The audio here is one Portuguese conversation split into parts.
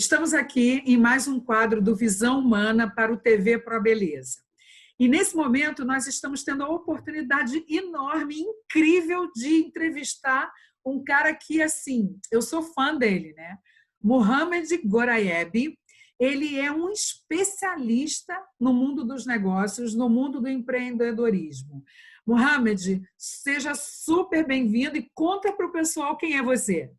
Estamos aqui em mais um quadro do Visão Humana para o TV Pro Beleza. E nesse momento nós estamos tendo a oportunidade enorme, incrível de entrevistar um cara que, assim, eu sou fã dele, né? Mohamed Goraibi. Ele é um especialista no mundo dos negócios, no mundo do empreendedorismo. Mohamed, seja super bem-vindo e conta para o pessoal quem é você.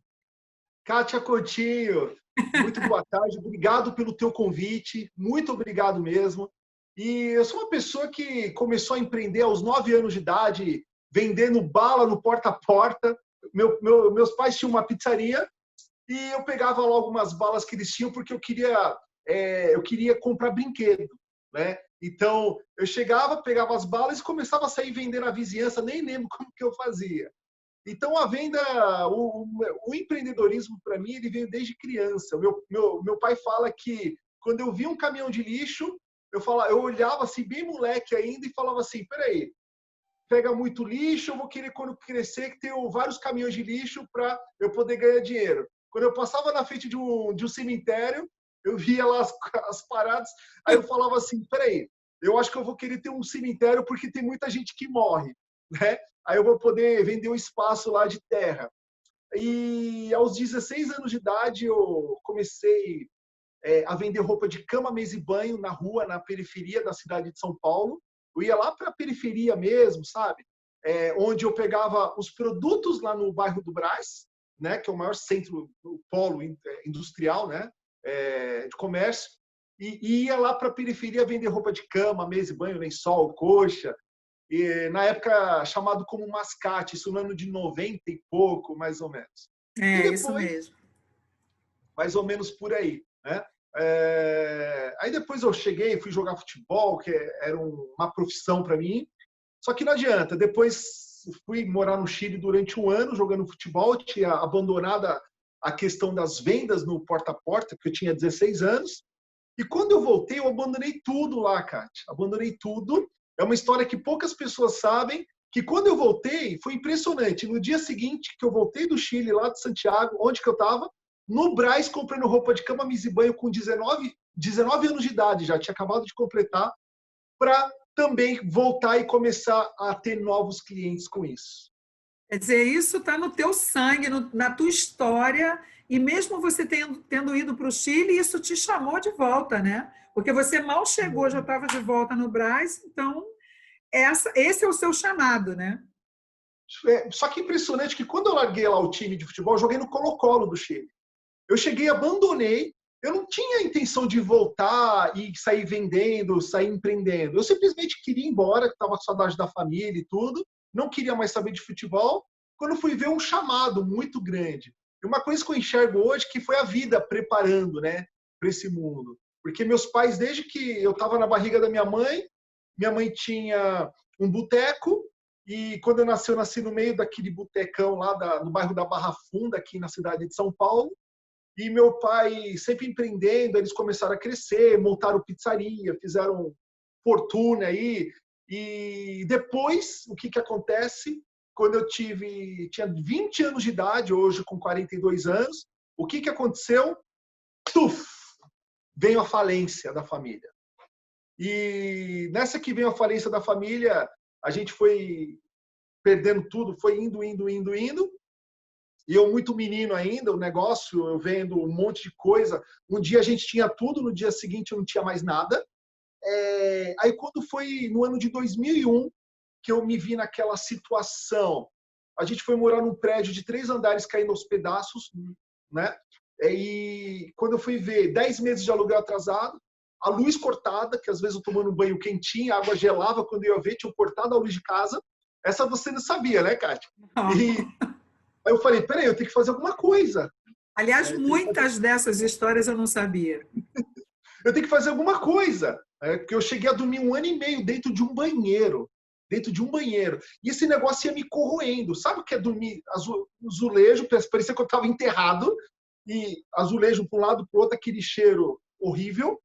Kátia Coutinho, muito boa tarde, obrigado pelo teu convite, muito obrigado mesmo. E eu sou uma pessoa que começou a empreender aos 9 anos de idade, vendendo bala no porta a porta. Meus pais tinham uma pizzaria e eu pegava lá algumas balas que eles tinham porque eu queria comprar brinquedo, né? Então, eu chegava, pegava as balas e começava a sair vendendo na vizinhança, nem lembro como que eu fazia. Então, a venda, o empreendedorismo, para mim, ele veio desde criança. Meu pai fala que, quando eu via um caminhão de lixo, eu olhava assim, bem moleque ainda, e falava assim, peraí, pega muito lixo, eu vou querer, quando crescer, que tenha vários caminhões de lixo para eu poder ganhar dinheiro. Quando eu passava na frente de um cemitério, eu via lá as paradas, aí eu falava assim, peraí, eu acho que eu vou querer ter um cemitério porque tem muita gente que morre, né? Aí eu vou poder vender um espaço lá de terra. E aos 16 anos de idade eu comecei a vender roupa de cama, mesa e banho na rua, na periferia da cidade de São Paulo. Eu ia lá para a periferia mesmo, sabe? Onde eu pegava os produtos lá no bairro do Brás, né? Que é o maior centro, o polo industrial, né? De comércio. E ia lá para a periferia vender roupa de cama, mesa e banho, lençol, coxa. E, na época, chamado como mascate, isso no ano de 90 e pouco, mais ou menos. E Isso depois, mesmo. mais ou menos por aí, né? Aí depois eu cheguei, fui jogar futebol, que era uma profissão para mim. Só que não adianta. Depois fui morar no Chile durante um ano jogando futebol, tinha abandonado a questão das vendas no porta a porta, porque eu tinha 16 anos. E quando eu voltei, eu abandonei tudo lá, Kátia. Abandonei tudo. É uma história que poucas pessoas sabem, que quando eu voltei, foi impressionante. No dia seguinte que eu voltei do Chile, lá de Santiago, onde que eu estava? No Brás, comprando roupa de cama, mesa e banho com 19 anos de idade, já tinha acabado de completar, para também voltar e começar a ter novos clientes com isso. Quer dizer, isso está no teu sangue, na tua história, e mesmo você tendo ido para o Chile, isso te chamou de volta, né? Porque você mal chegou, já estava de volta no Brás, então esse é o seu chamado, né? Só que é impressionante que quando eu larguei lá o time de futebol, eu joguei no Colo-Colo do Chile. Eu cheguei, abandonei, eu não tinha a intenção de voltar e sair vendendo, sair empreendendo. Eu simplesmente queria ir embora, estava com saudade da família e tudo, não queria mais saber de futebol, quando fui ver um chamado muito grande. E uma coisa que eu enxergo hoje que foi a vida preparando, né, para esse mundo. Porque meus pais, desde que eu estava na barriga da minha mãe tinha um boteco, e quando eu nasci no meio daquele botecão lá no bairro da Barra Funda, aqui na cidade de São Paulo. E meu pai sempre empreendendo, eles começaram a crescer, montaram pizzaria, fizeram fortuna aí. E depois, o que acontece? Quando eu tinha 20 anos de idade, hoje com 42 anos, o que aconteceu? Tuf! Veio a falência da família. E nessa que veio a falência da família, a gente foi perdendo tudo, foi indo. E eu muito menino ainda, o negócio, eu vendo um monte de coisa. Um dia a gente tinha tudo, no dia seguinte eu não tinha mais nada. Aí quando foi no ano de 2001 que eu me vi naquela situação, a gente foi morar num prédio de 3 andares caindo aos pedaços, né? E quando eu fui ver, 10 meses de aluguel atrasado, a luz cortada, que às vezes eu tomando um banho quentinho, a água gelava, quando eu ia ver, tinham cortado a luz de casa. Essa você não sabia, né, Kátia? E aí eu falei, peraí, eu tenho que fazer alguma coisa. Aliás, muitas dessas histórias eu não sabia. Eu tenho que fazer alguma coisa. Porque eu cheguei a dormir 1 ano e meio dentro de um banheiro. Dentro de um banheiro. E esse negócio ia me corroendo. Sabe o que é dormir azulejo? Parecia que eu estava enterrado. E azulejo para um lado, para o outro, aquele cheiro horrível.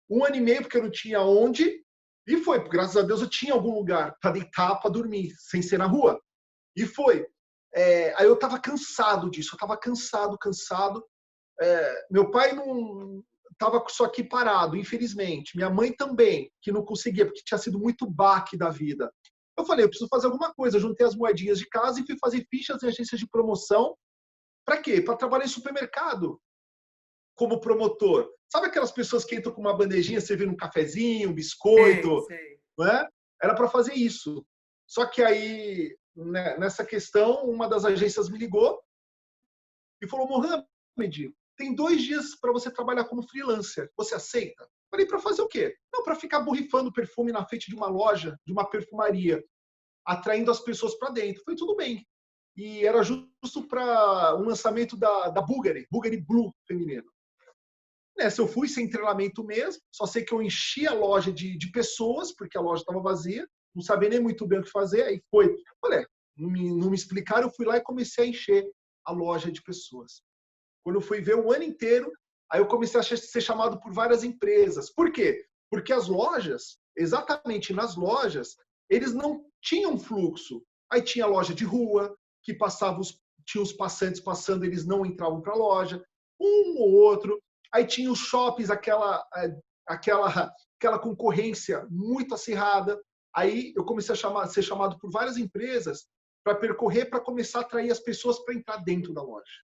1 ano e meio, porque eu não tinha onde. E foi. Graças a Deus eu tinha algum lugar para deitar, para dormir, sem ser na rua. E foi. Aí eu estava cansado disso. Eu estava cansado. Meu pai não estava só aqui parado, infelizmente. Minha mãe também, que não conseguia, porque tinha sido muito baque da vida. Eu falei, eu preciso fazer alguma coisa. Eu juntei as moedinhas de casa e fui fazer fichas em agências de promoção. Para quê? Para trabalhar em supermercado como promotor. Sabe aquelas pessoas que entram com uma bandejinha servindo um cafezinho, um biscoito? Sei. Não é? Era para fazer isso. Só que aí, né, nessa questão, uma das agências me ligou e falou, Mohamed, tem 2 dias para você trabalhar como freelancer. Você aceita? Falei, para fazer o quê? Não, para ficar borrifando perfume na frente de uma loja, de uma perfumaria, atraindo as pessoas para dentro. Foi tudo bem. E era justo para um lançamento da Bulgari Blue feminino. Nessa eu fui sem treinamento mesmo, só sei que eu enchi a loja de pessoas, porque a loja estava vazia, não sabia nem muito bem o que fazer, aí foi. Olha, não me explicaram, eu fui lá e comecei a encher a loja de pessoas. Quando eu fui ver o ano inteiro, aí eu comecei a ser chamado por várias empresas. Por quê? Porque as lojas, exatamente nas lojas, eles não tinham fluxo. Aí tinha loja de rua, que tinha os passantes passando, eles não entravam para a loja, um ou outro. Aí tinha os shoppings, aquela concorrência muito acirrada. Aí eu comecei a ser chamado por várias empresas para percorrer, para começar a atrair as pessoas para entrar dentro da loja.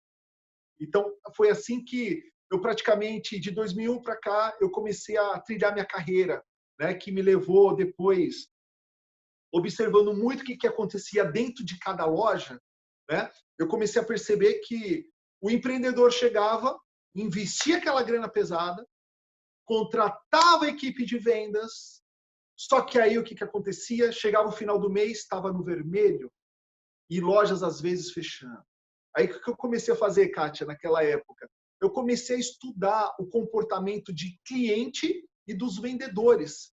Então, foi assim que eu praticamente, de 2001 para cá, eu comecei a trilhar minha carreira, né, que me levou depois, observando muito o que acontecia dentro de cada loja, né, eu comecei a perceber que o empreendedor chegava, investia aquela grana pesada, contratava a equipe de vendas, só que aí o que acontecia? Chegava o final do mês, estava no vermelho, e lojas às vezes fechando. Aí o que eu comecei a fazer, Kátia, naquela época? Eu comecei a estudar o comportamento de cliente e dos vendedores,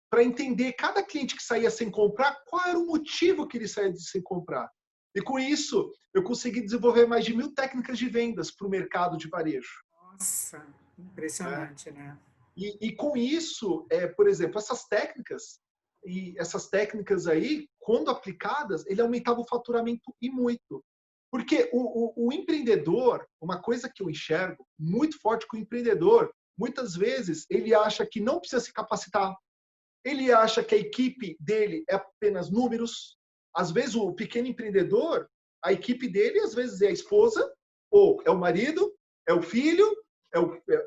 para entender cada cliente que saía sem comprar, qual era o motivo que ele saía sem comprar. E com isso, eu consegui desenvolver mais de 1.000 técnicas de vendas para o mercado de varejo. Nossa, impressionante, né? E com isso, por exemplo, essas técnicas aí, quando aplicadas, ele aumentava o faturamento e muito. Porque o empreendedor, uma coisa que eu enxergo muito forte com o empreendedor, muitas vezes ele acha que não precisa se capacitar, ele acha que a equipe dele é apenas números. Às vezes o pequeno empreendedor, a equipe dele às vezes é a esposa, ou é o marido, é o filho,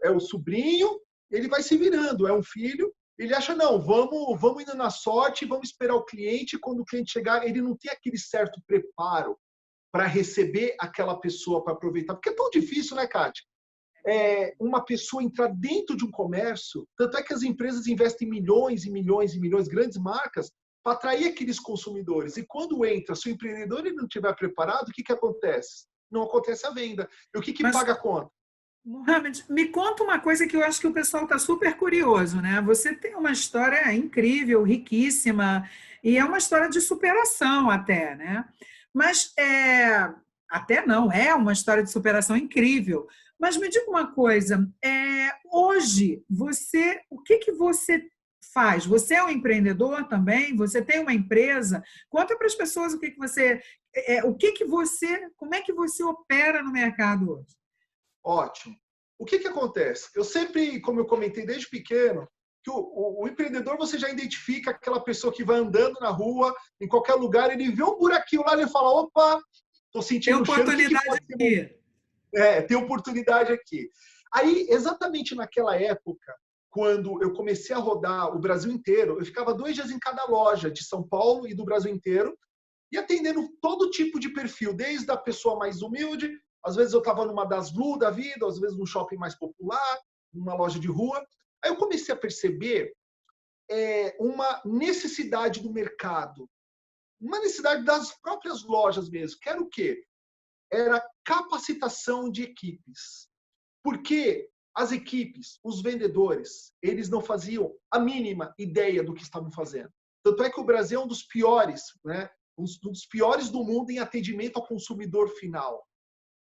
é o sobrinho, ele vai se virando, é um filho, ele acha, não, vamos indo na sorte, vamos esperar o cliente, quando o cliente chegar, ele não tem aquele certo preparo para receber aquela pessoa para aproveitar. Porque é tão difícil, né, Kátia? Uma pessoa entrar dentro de um comércio, tanto é que as empresas investem milhões e milhões e milhões, grandes marcas, para atrair aqueles consumidores. E quando entra, se o empreendedor ele não estiver preparado, o que acontece? Não acontece a venda. E o que Mas, paga a conta? Mohamed, me conta uma coisa que eu acho que o pessoal está super curioso, né? Você tem uma história incrível, riquíssima, e é uma história de superação até, né? Mas até não, é uma história de superação incrível. Mas me diga uma coisa, hoje o que você faz? Você é um empreendedor também? Você tem uma empresa? Conta para as pessoas como é que você opera no mercado hoje? Ótimo. O que acontece? Eu sempre, como eu comentei desde pequeno, que o empreendedor você já identifica aquela pessoa que vai andando na rua, em qualquer lugar, ele vê um buraquinho lá, ele fala, opa, estou Tem sentindo um cheiro, o que oportunidade pode ser? aqui. Tem oportunidade aqui. Aí, exatamente naquela época, quando eu comecei a rodar o Brasil inteiro, eu ficava 2 dias em cada loja de São Paulo e do Brasil inteiro, e atendendo todo tipo de perfil, desde a pessoa mais humilde, às vezes eu estava numa das Blue da vida, às vezes num shopping mais popular, numa loja de rua. Aí eu comecei a perceber uma necessidade do mercado, uma necessidade das próprias lojas mesmo, que era o quê? Era capacitação de equipes. Porque as equipes, os vendedores, eles não faziam a mínima ideia do que estavam fazendo. Tanto é que o Brasil é um dos piores, né? Um dos piores do mundo em atendimento ao consumidor final.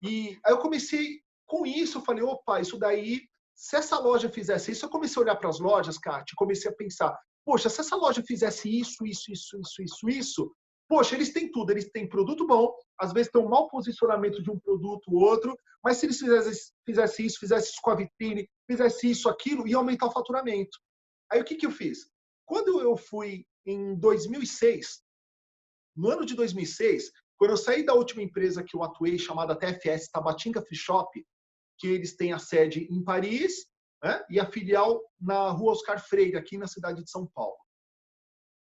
E aí eu comecei com isso, eu falei, opa, isso daí, se essa loja fizesse isso, eu comecei a olhar para as lojas, Kátia, comecei a pensar, poxa, se essa loja fizesse isso, Poxa, eles têm tudo, eles têm produto bom, às vezes tem um mau posicionamento de um produto ou outro, mas se eles fizessem isso com a vitrine, fizesse isso, aquilo, ia aumentar o faturamento. Aí o que eu fiz? Quando eu fui em 2006, no ano de 2006, quando eu saí da última empresa que eu atuei, chamada TFS, Tabatinga Free Shop, que eles têm a sede em Paris, né, e a filial na Rua Oscar Freire, aqui na cidade de São Paulo.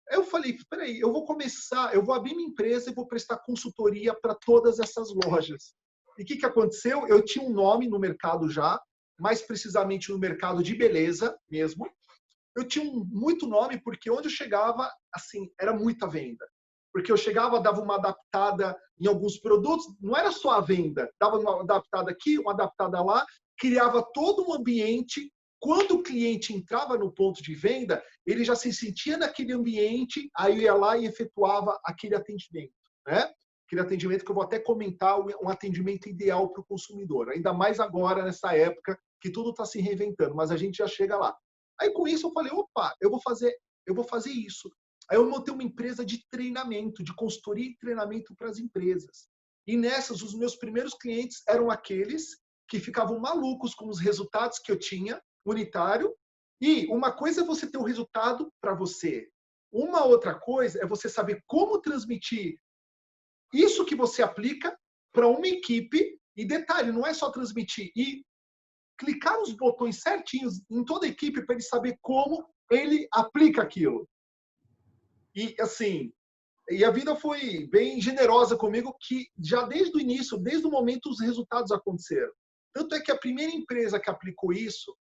Eu falei, peraí, eu vou abrir minha empresa e vou prestar consultoria para todas essas lojas. E o que aconteceu? Eu tinha um nome no mercado já, mais precisamente no mercado de beleza mesmo. Eu tinha muito nome porque onde eu chegava, assim, era muita venda. Porque eu chegava, dava uma adaptada em alguns produtos, não era só a venda, dava uma adaptada aqui, uma adaptada lá, criava todo um ambiente. Quando o cliente entrava no ponto de venda, ele já se sentia naquele ambiente, aí eu ia lá e efetuava aquele atendimento, né? Aquele atendimento que eu vou até comentar, um atendimento ideal para o consumidor, ainda mais agora, nessa época, que tudo está se reinventando, mas a gente já chega lá. Aí com isso eu falei, opa, eu vou fazer isso. Aí eu montei uma empresa de treinamento, de consultoria e treinamento para as empresas. E nessas, os meus primeiros clientes eram aqueles que ficavam malucos com os resultados que eu tinha, unitário. E uma coisa é você ter o resultado para você. Uma outra coisa é você saber como transmitir isso que você aplica para uma equipe. E detalhe, não é só transmitir. E clicar os botões certinhos em toda a equipe para ele saber como ele aplica aquilo. E, assim, a vida foi bem generosa comigo, que já desde o início, desde o momento, os resultados aconteceram. Tanto é que a primeira empresa que aplicou isso,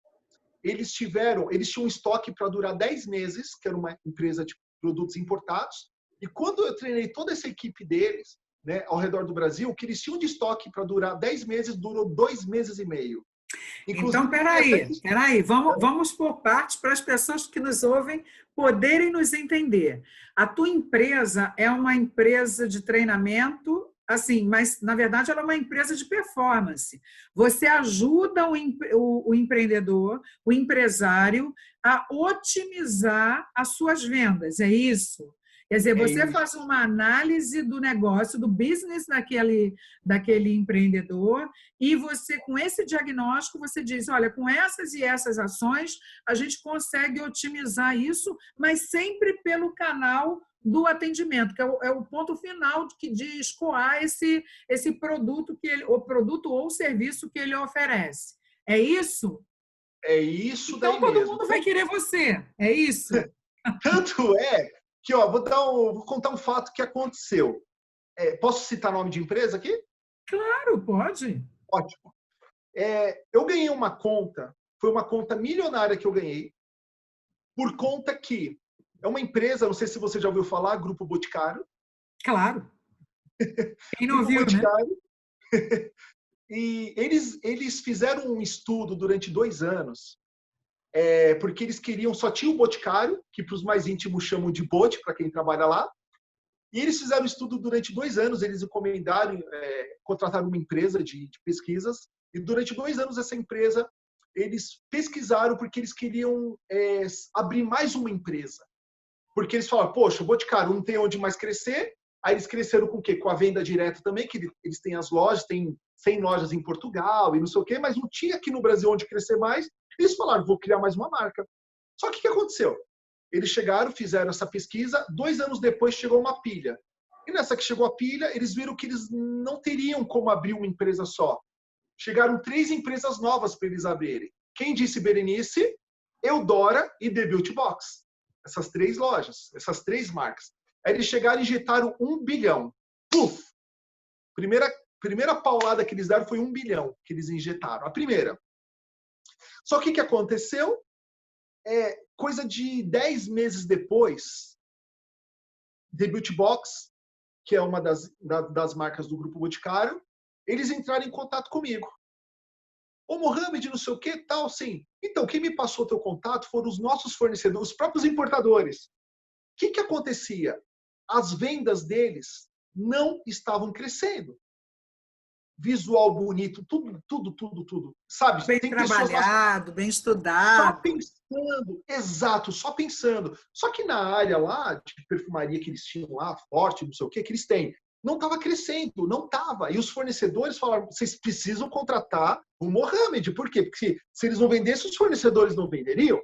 eles tinham um estoque para durar 10 meses, que era uma empresa de produtos importados. E quando eu treinei toda essa equipe deles, né, ao redor do Brasil, o que eles tinham de estoque para durar 10 meses, durou 2 meses e meio. Então, Inclusive, peraí, vamos por partes para as pessoas que nos ouvem poderem nos entender. A tua empresa é uma empresa de treinamento, assim, mas na verdade ela é uma empresa de performance. Você ajuda o empreendedor, o empresário, a otimizar as suas vendas, é isso? Quer dizer, você faz uma análise do negócio, do business daquele empreendedor, e você, com esse diagnóstico, você diz, olha, com essas e essas ações, a gente consegue otimizar isso, mas sempre pelo canal do atendimento, que é o ponto final de escoar esse produto, o produto ou serviço que ele oferece. É isso? É isso então, daí mesmo. Então, todo mundo vai querer você. É isso? Tanto é que, ó, vou contar um fato que aconteceu. Posso citar nome de empresa aqui? Claro, pode. Ótimo. Eu ganhei uma conta, foi uma conta milionária que eu ganhei, por conta que é uma empresa, não sei se você já ouviu falar, Grupo Boticário. Claro. Quem não Grupo ouviu, Boticário. Né? E eles fizeram um estudo durante 2 anos, porque eles queriam, só tinha o Boticário, que para os mais íntimos chamam de Bote, para quem trabalha lá. E eles fizeram um estudo durante 2 anos, eles encomendaram, contrataram uma empresa de pesquisas, e durante 2 anos essa empresa, eles pesquisaram porque eles queriam abrir mais uma empresa. Porque eles falaram, poxa, o Boticário não tem onde mais crescer, aí eles cresceram com o quê? Com a venda direta também, que eles têm as lojas, tem 100 lojas em Portugal e não sei o quê, mas não tinha aqui no Brasil onde crescer mais. Eles falaram, vou criar mais uma marca. Só que o que aconteceu? Eles chegaram, fizeram essa pesquisa, 2 anos depois chegou uma pilha. E nessa que chegou a pilha, eles viram que eles não teriam como abrir uma empresa só. Chegaram 3 empresas novas para eles abrirem. Quem disse, Berenice? Eudora e The Beauty Box. Essas 3 lojas, essas 3 marcas. Aí eles chegaram e injetaram 1 bilhão. Puf! Primeira paulada que eles deram foi 1 bilhão que eles injetaram. A primeira. Só que o que aconteceu? Coisa de 10 meses depois, The Beauty Box, que é uma das marcas do Grupo Boticário, eles entraram em contato comigo. Ô, Mohamed, não sei o que, tal, sim. Então, quem me passou teu contato foram os nossos fornecedores, os próprios importadores. O que acontecia? As vendas deles não estavam crescendo. visual bonito, tudo. Sabe? Bem Tem trabalhado, bem só estudado. pensando, exato, só pensando. Só que na área lá, de perfumaria que eles tinham lá, forte, não sei o que eles têm, não estava crescendo, não estava. E os fornecedores falaram, vocês precisam contratar o Mohamed. Por quê? Porque se eles não vendessem, os fornecedores não venderiam.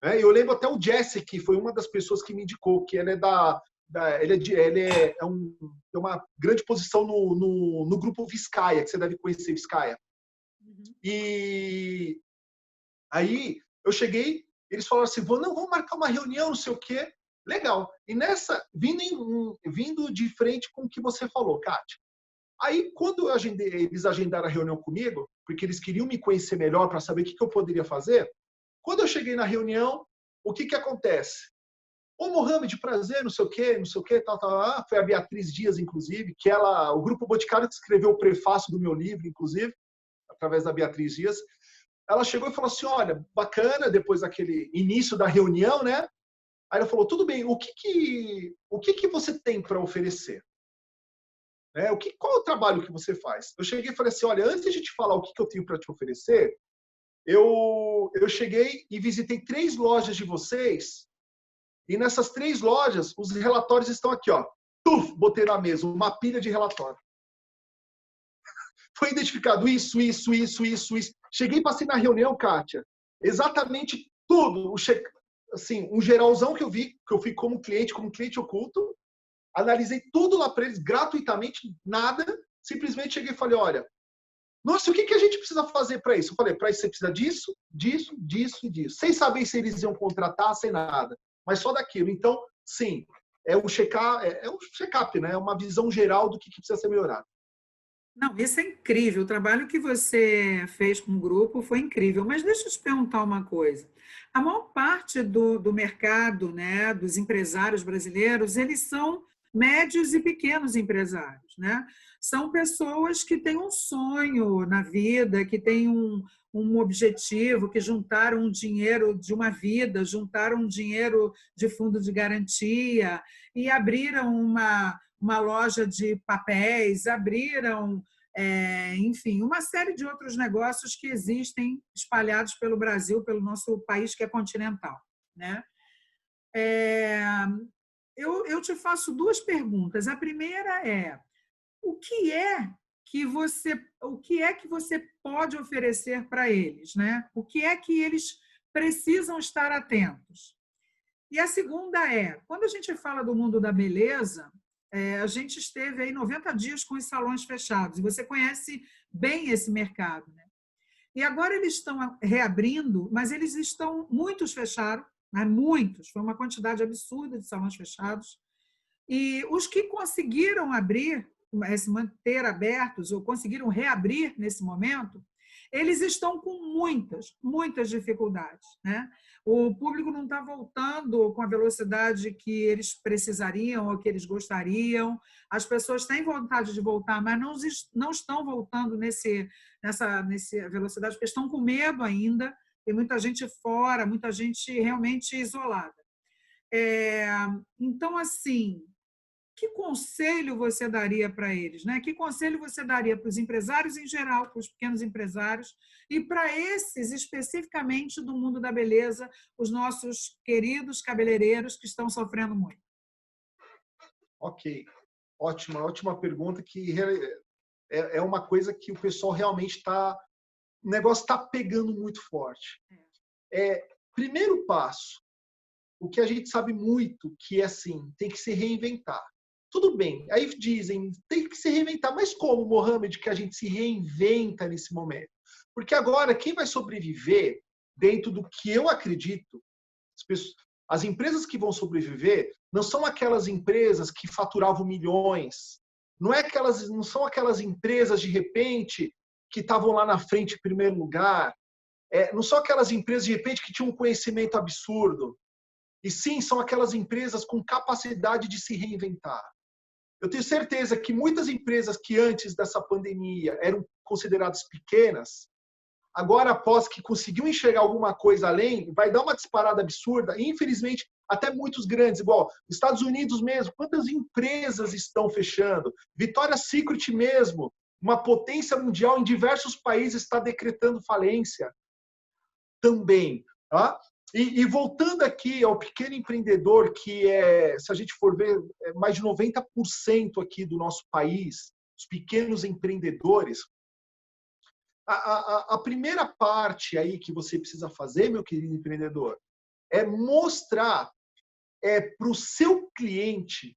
Né? Eu lembro até o Jesse, que foi uma das pessoas que me indicou, que ele é tem uma grande posição no grupo Vizcaya, que você deve conhecer Vizcaya. E aí eu cheguei, eles falaram assim, vamos marcar uma reunião, não sei o quê. Legal. E nessa, vindo de frente com o que você falou, Kátia. Aí, quando eles agendaram a reunião comigo, porque eles queriam me conhecer melhor para saber o que eu poderia fazer, quando eu cheguei na reunião, o que acontece? Ô, Mohamed, prazer, não sei o quê, tal. Foi a Beatriz Dias, inclusive, que o Grupo Boticário que escreveu o prefácio do meu livro, inclusive, através da Beatriz Dias. Ela chegou e falou assim, olha, bacana, depois daquele início da reunião, né? Aí ela falou, tudo bem, o que você tem para oferecer? Qual é o trabalho que você faz? Eu cheguei e falei assim, olha, antes de a gente falar o que eu tenho para te oferecer, eu cheguei e visitei 3 lojas de vocês, e nessas 3 lojas, os relatórios estão aqui, ó. Botei na mesa, uma pilha de relatório. Foi identificado isso. Cheguei e passei na reunião, Kátia, exatamente tudo, assim, um geralzão que eu vi, que eu fui como cliente oculto, analisei tudo lá para eles, gratuitamente, nada, simplesmente cheguei e falei, olha, nossa, o que a gente precisa fazer para isso? Eu falei, para isso você precisa disso e disso. Sem saber se eles iam contratar, sem nada, mas só daquilo. Então, sim, é um check-up, né? É uma visão geral do que precisa ser melhorado. Não, isso é incrível. O trabalho que você fez com o grupo foi incrível. Mas deixa eu te perguntar uma coisa. A maior parte do mercado, né, dos empresários brasileiros, eles são médios e pequenos empresários, né? São pessoas que têm um sonho na vida, que têm um objetivo, que juntaram um dinheiro de uma vida, juntaram um dinheiro de fundo de garantia e abriram uma loja de papéis, abriram, enfim, uma série de outros negócios que existem espalhados pelo Brasil, pelo nosso país que é continental, né? Eu te faço 2 perguntas. A primeira é: o que é que você pode oferecer para eles, né? O que é que eles precisam estar atentos? E a segunda é, quando a gente fala do mundo da beleza, a gente esteve aí 90 dias com os salões fechados, e você conhece bem esse mercado, né? E agora eles estão reabrindo, mas muitos fecharam, né? Muitos, foi uma quantidade absurda de salões fechados, e os que conseguiram abrir, se manter abertos, ou conseguiram reabrir nesse momento, eles estão com muitas dificuldades, né? O público não está voltando com a velocidade que eles precisariam ou que eles gostariam. As pessoas têm vontade de voltar, mas não estão voltando nessa velocidade, porque estão com medo ainda. Tem muita gente fora, muita gente realmente isolada. Então, assim, que conselho você daria para eles, né? Que conselho você daria para os empresários em geral, para os pequenos empresários e para esses especificamente do mundo da beleza, os nossos queridos cabeleireiros que estão sofrendo muito? Ok, ótima pergunta, que é uma coisa que o pessoal realmente o negócio está pegando muito forte. Primeiro passo, o que a gente sabe muito, que é assim, tem que se reinventar. Tudo bem, aí dizem, tem que se reinventar, mas como, Mohamed, que a gente se reinventa nesse momento? Porque agora, quem vai sobreviver, dentro do que eu acredito, as empresas que vão sobreviver não são aquelas empresas que faturavam milhões, não são aquelas empresas, de repente, que estavam lá na frente em primeiro lugar, não são aquelas empresas, de repente, que tinham um conhecimento absurdo, e sim, são aquelas empresas com capacidade de se reinventar. Eu tenho certeza que muitas empresas que antes dessa pandemia eram consideradas pequenas, agora, após que conseguiu enxergar alguma coisa além, vai dar uma disparada absurda. E, infelizmente, até muitos grandes, igual Estados Unidos mesmo, quantas empresas estão fechando? Victoria's Secret mesmo, uma potência mundial em diversos países está decretando falência também. Tá? E voltando aqui ao pequeno empreendedor, que se a gente for ver, mais de 90% aqui do nosso país, os pequenos empreendedores, a primeira parte aí que você precisa fazer, meu querido empreendedor, é mostrar para o seu cliente,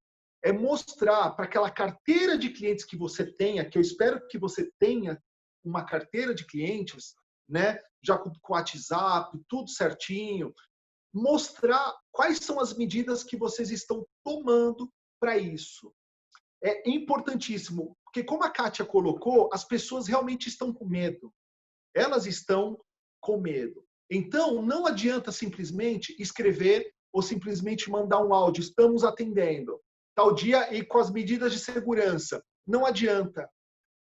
mostrar para aquela carteira de clientes que você tenha, que eu espero que você tenha uma carteira de clientes, né? Já com WhatsApp, tudo certinho, mostrar quais são as medidas que vocês estão tomando para isso. É importantíssimo, porque como a Kátia colocou, as pessoas realmente estão com medo. Elas estão com medo. Então, não adianta simplesmente escrever ou simplesmente mandar um áudio, estamos atendendo tal dia e com as medidas de segurança. Não adianta.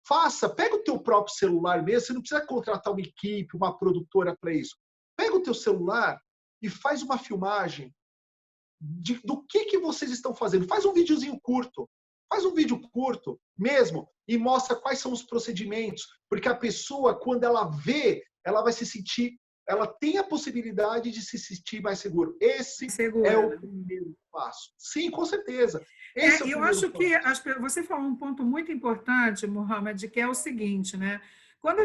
Faça, pega o teu próprio celular mesmo, você não precisa contratar uma equipe, uma produtora para isso. Pega o teu celular e faz uma filmagem do que vocês estão fazendo. Faz um videozinho curto. Faz um vídeo curto mesmo e mostra quais são os procedimentos. Porque a pessoa, quando ela vê, ela vai se sentir, ela tem a possibilidade de se sentir mais seguro. Esse é o primeiro passo. Sim, com certeza. Eu acho que você falou um ponto muito importante, Mohamed, que é o seguinte, né? Quando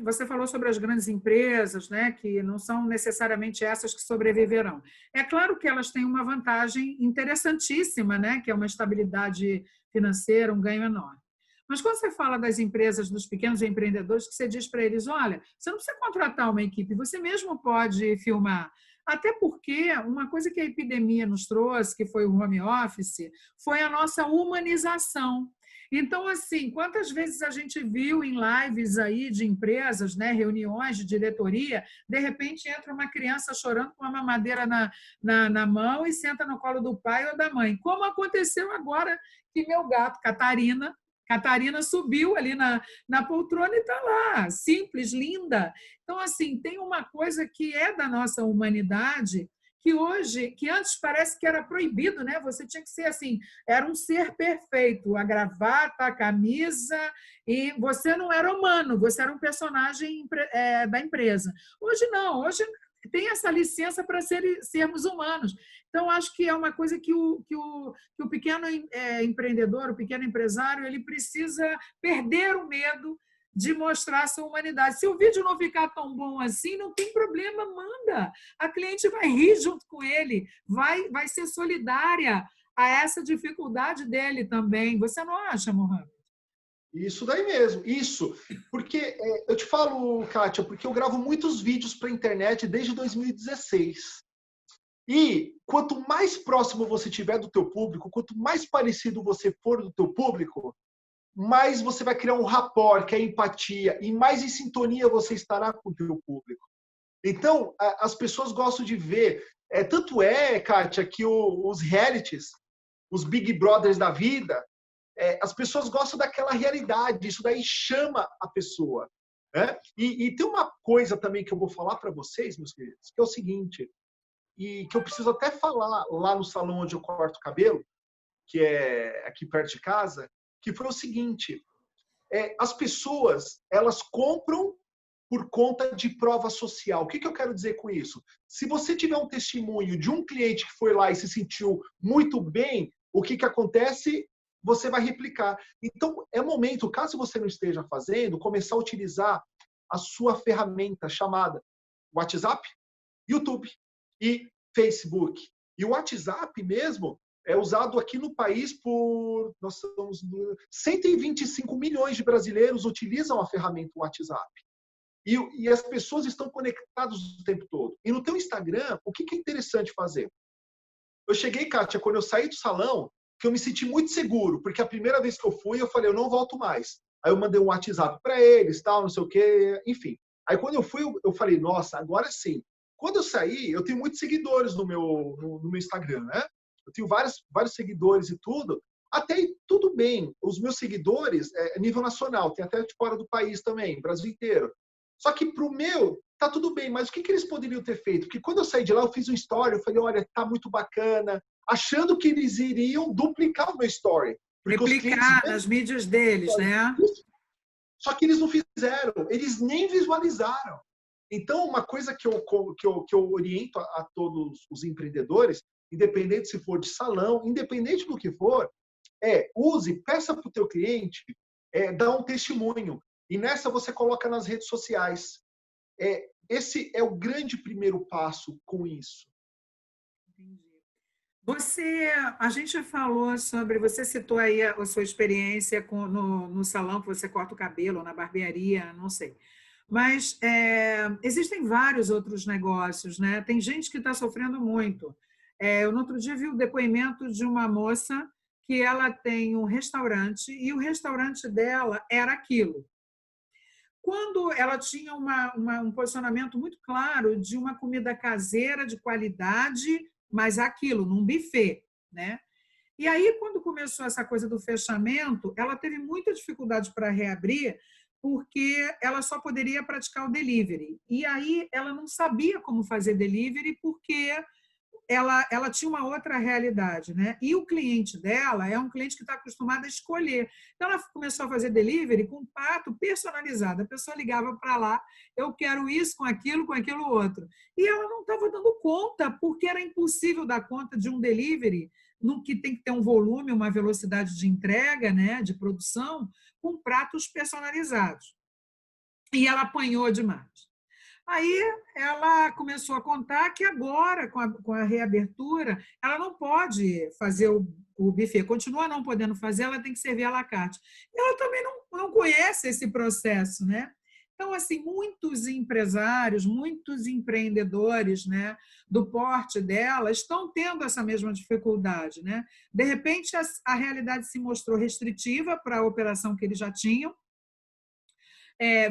você falou sobre as grandes empresas, né, que não são necessariamente essas que sobreviverão. É claro que elas têm uma vantagem interessantíssima, né, que é uma estabilidade financeira, um ganho enorme. Mas quando você fala das empresas, dos pequenos empreendedores, que você diz para eles, olha, você não precisa contratar uma equipe, você mesmo pode filmar. Até porque uma coisa que a epidemia nos trouxe, que foi o home office, foi a nossa humanização. Então, assim, quantas vezes a gente viu em lives aí de empresas, né, reuniões de diretoria, de repente entra uma criança chorando com uma mamadeira na mão e senta no colo do pai ou da mãe. Como aconteceu agora que meu gato, Catarina subiu ali na poltrona e está lá, simples, linda. Então, assim, tem uma coisa que é da nossa humanidade que antes parece que era proibido, né? Você tinha que ser assim, era um ser perfeito, a gravata, a camisa, e você não era humano, você era um personagem da empresa. Hoje não, hoje tem essa licença para sermos humanos. Então, acho que é uma coisa que o pequeno empreendedor, o pequeno empresário, ele precisa perder o medo de mostrar a sua humanidade. Se o vídeo não ficar tão bom assim, não tem problema, manda. A cliente vai rir junto com ele, vai ser solidária a essa dificuldade dele também. Você não acha, Mohamed? Isso daí mesmo, isso. Porque eu te falo, Kátia, porque eu gravo muitos vídeos para a internet desde 2016. E quanto mais próximo você tiver do teu público, quanto mais parecido você for do teu público, mais você vai criar um rapport, que é empatia, e mais em sintonia você estará com o teu público. Então, as pessoas gostam de ver. Tanto Kátia, que os realities, os Big Brothers da vida, as pessoas gostam daquela realidade, isso daí chama a pessoa. Né? E tem uma coisa também que eu vou falar para vocês, meus queridos, que é o seguinte, e que eu preciso até falar lá no salão onde eu corto o cabelo, que é aqui perto de casa, que foi o seguinte, as pessoas, elas compram por conta de prova social. O que eu quero dizer com isso? Se você tiver um testemunho de um cliente que foi lá e se sentiu muito bem, o que acontece? Você vai replicar. Então, é momento, caso você não esteja fazendo, começar a utilizar a sua ferramenta chamada WhatsApp, YouTube e Facebook. E o WhatsApp mesmo é usado aqui no país por... Nós somos 125 milhões de brasileiros utilizam a ferramenta WhatsApp. E as pessoas estão conectadas o tempo todo. E no teu Instagram, o que é interessante fazer? Eu cheguei, Kátia, quando eu saí do salão, que eu me senti muito seguro, porque a primeira vez que eu fui, eu falei, eu não volto mais. Aí eu mandei um WhatsApp para eles, tal, não sei o quê, enfim. Aí quando eu fui, eu falei, nossa, agora sim. Quando eu saí, eu tenho muitos seguidores no meu Instagram, né? Eu tenho vários seguidores e tudo. Até aí, tudo bem. Os meus seguidores é nível nacional, tem até de fora do país também, Brasil inteiro. Só que pro meu, tá tudo bem, mas o que eles poderiam ter feito? Porque quando eu saí de lá, eu fiz um story, eu falei, olha, tá muito bacana, achando que eles iriam duplicar o meu story. Replicar nas mídias deles, né? Só que eles não fizeram, eles nem visualizaram. Então, uma coisa que eu oriento a todos os empreendedores, independente se for de salão, independente do que for, peça para o teu cliente dar um testemunho. E nessa você coloca nas redes sociais. Esse é o grande primeiro passo com isso. Entendi. A gente falou sobre, você citou aí a sua experiência no salão que você corta o cabelo, na barbearia, não sei. Mas existem vários outros negócios, né? Tem gente que está sofrendo muito. Eu, no outro dia, vi o depoimento de uma moça que ela tem um restaurante e o restaurante dela era aquilo. Quando ela tinha um posicionamento muito claro de uma comida caseira, de qualidade, mas aquilo, num buffet, né? E aí, quando começou essa coisa do fechamento, ela teve muita dificuldade para reabrir, porque ela só poderia praticar o delivery. E aí, ela não sabia como fazer delivery, porque ela tinha uma outra realidade, né? E o cliente dela é um cliente que está acostumado a escolher. Então, ela começou a fazer delivery com um prato personalizado. A pessoa ligava para lá, eu quero isso, com aquilo outro. E ela não estava dando conta, porque era impossível dar conta de um delivery, no que tem que ter um volume, uma velocidade de entrega, né, de produção, com pratos personalizados. E ela apanhou demais. Aí ela começou a contar que agora, com a reabertura, ela não pode fazer o buffet, continua não podendo fazer, ela tem que servir à la carte. E ela também não conhece esse processo, né? Então, assim, muitos empresários, muitos empreendedores, né, do porte dela estão tendo essa mesma dificuldade, né? De repente, a realidade se mostrou restritiva para a operação que eles já tinham.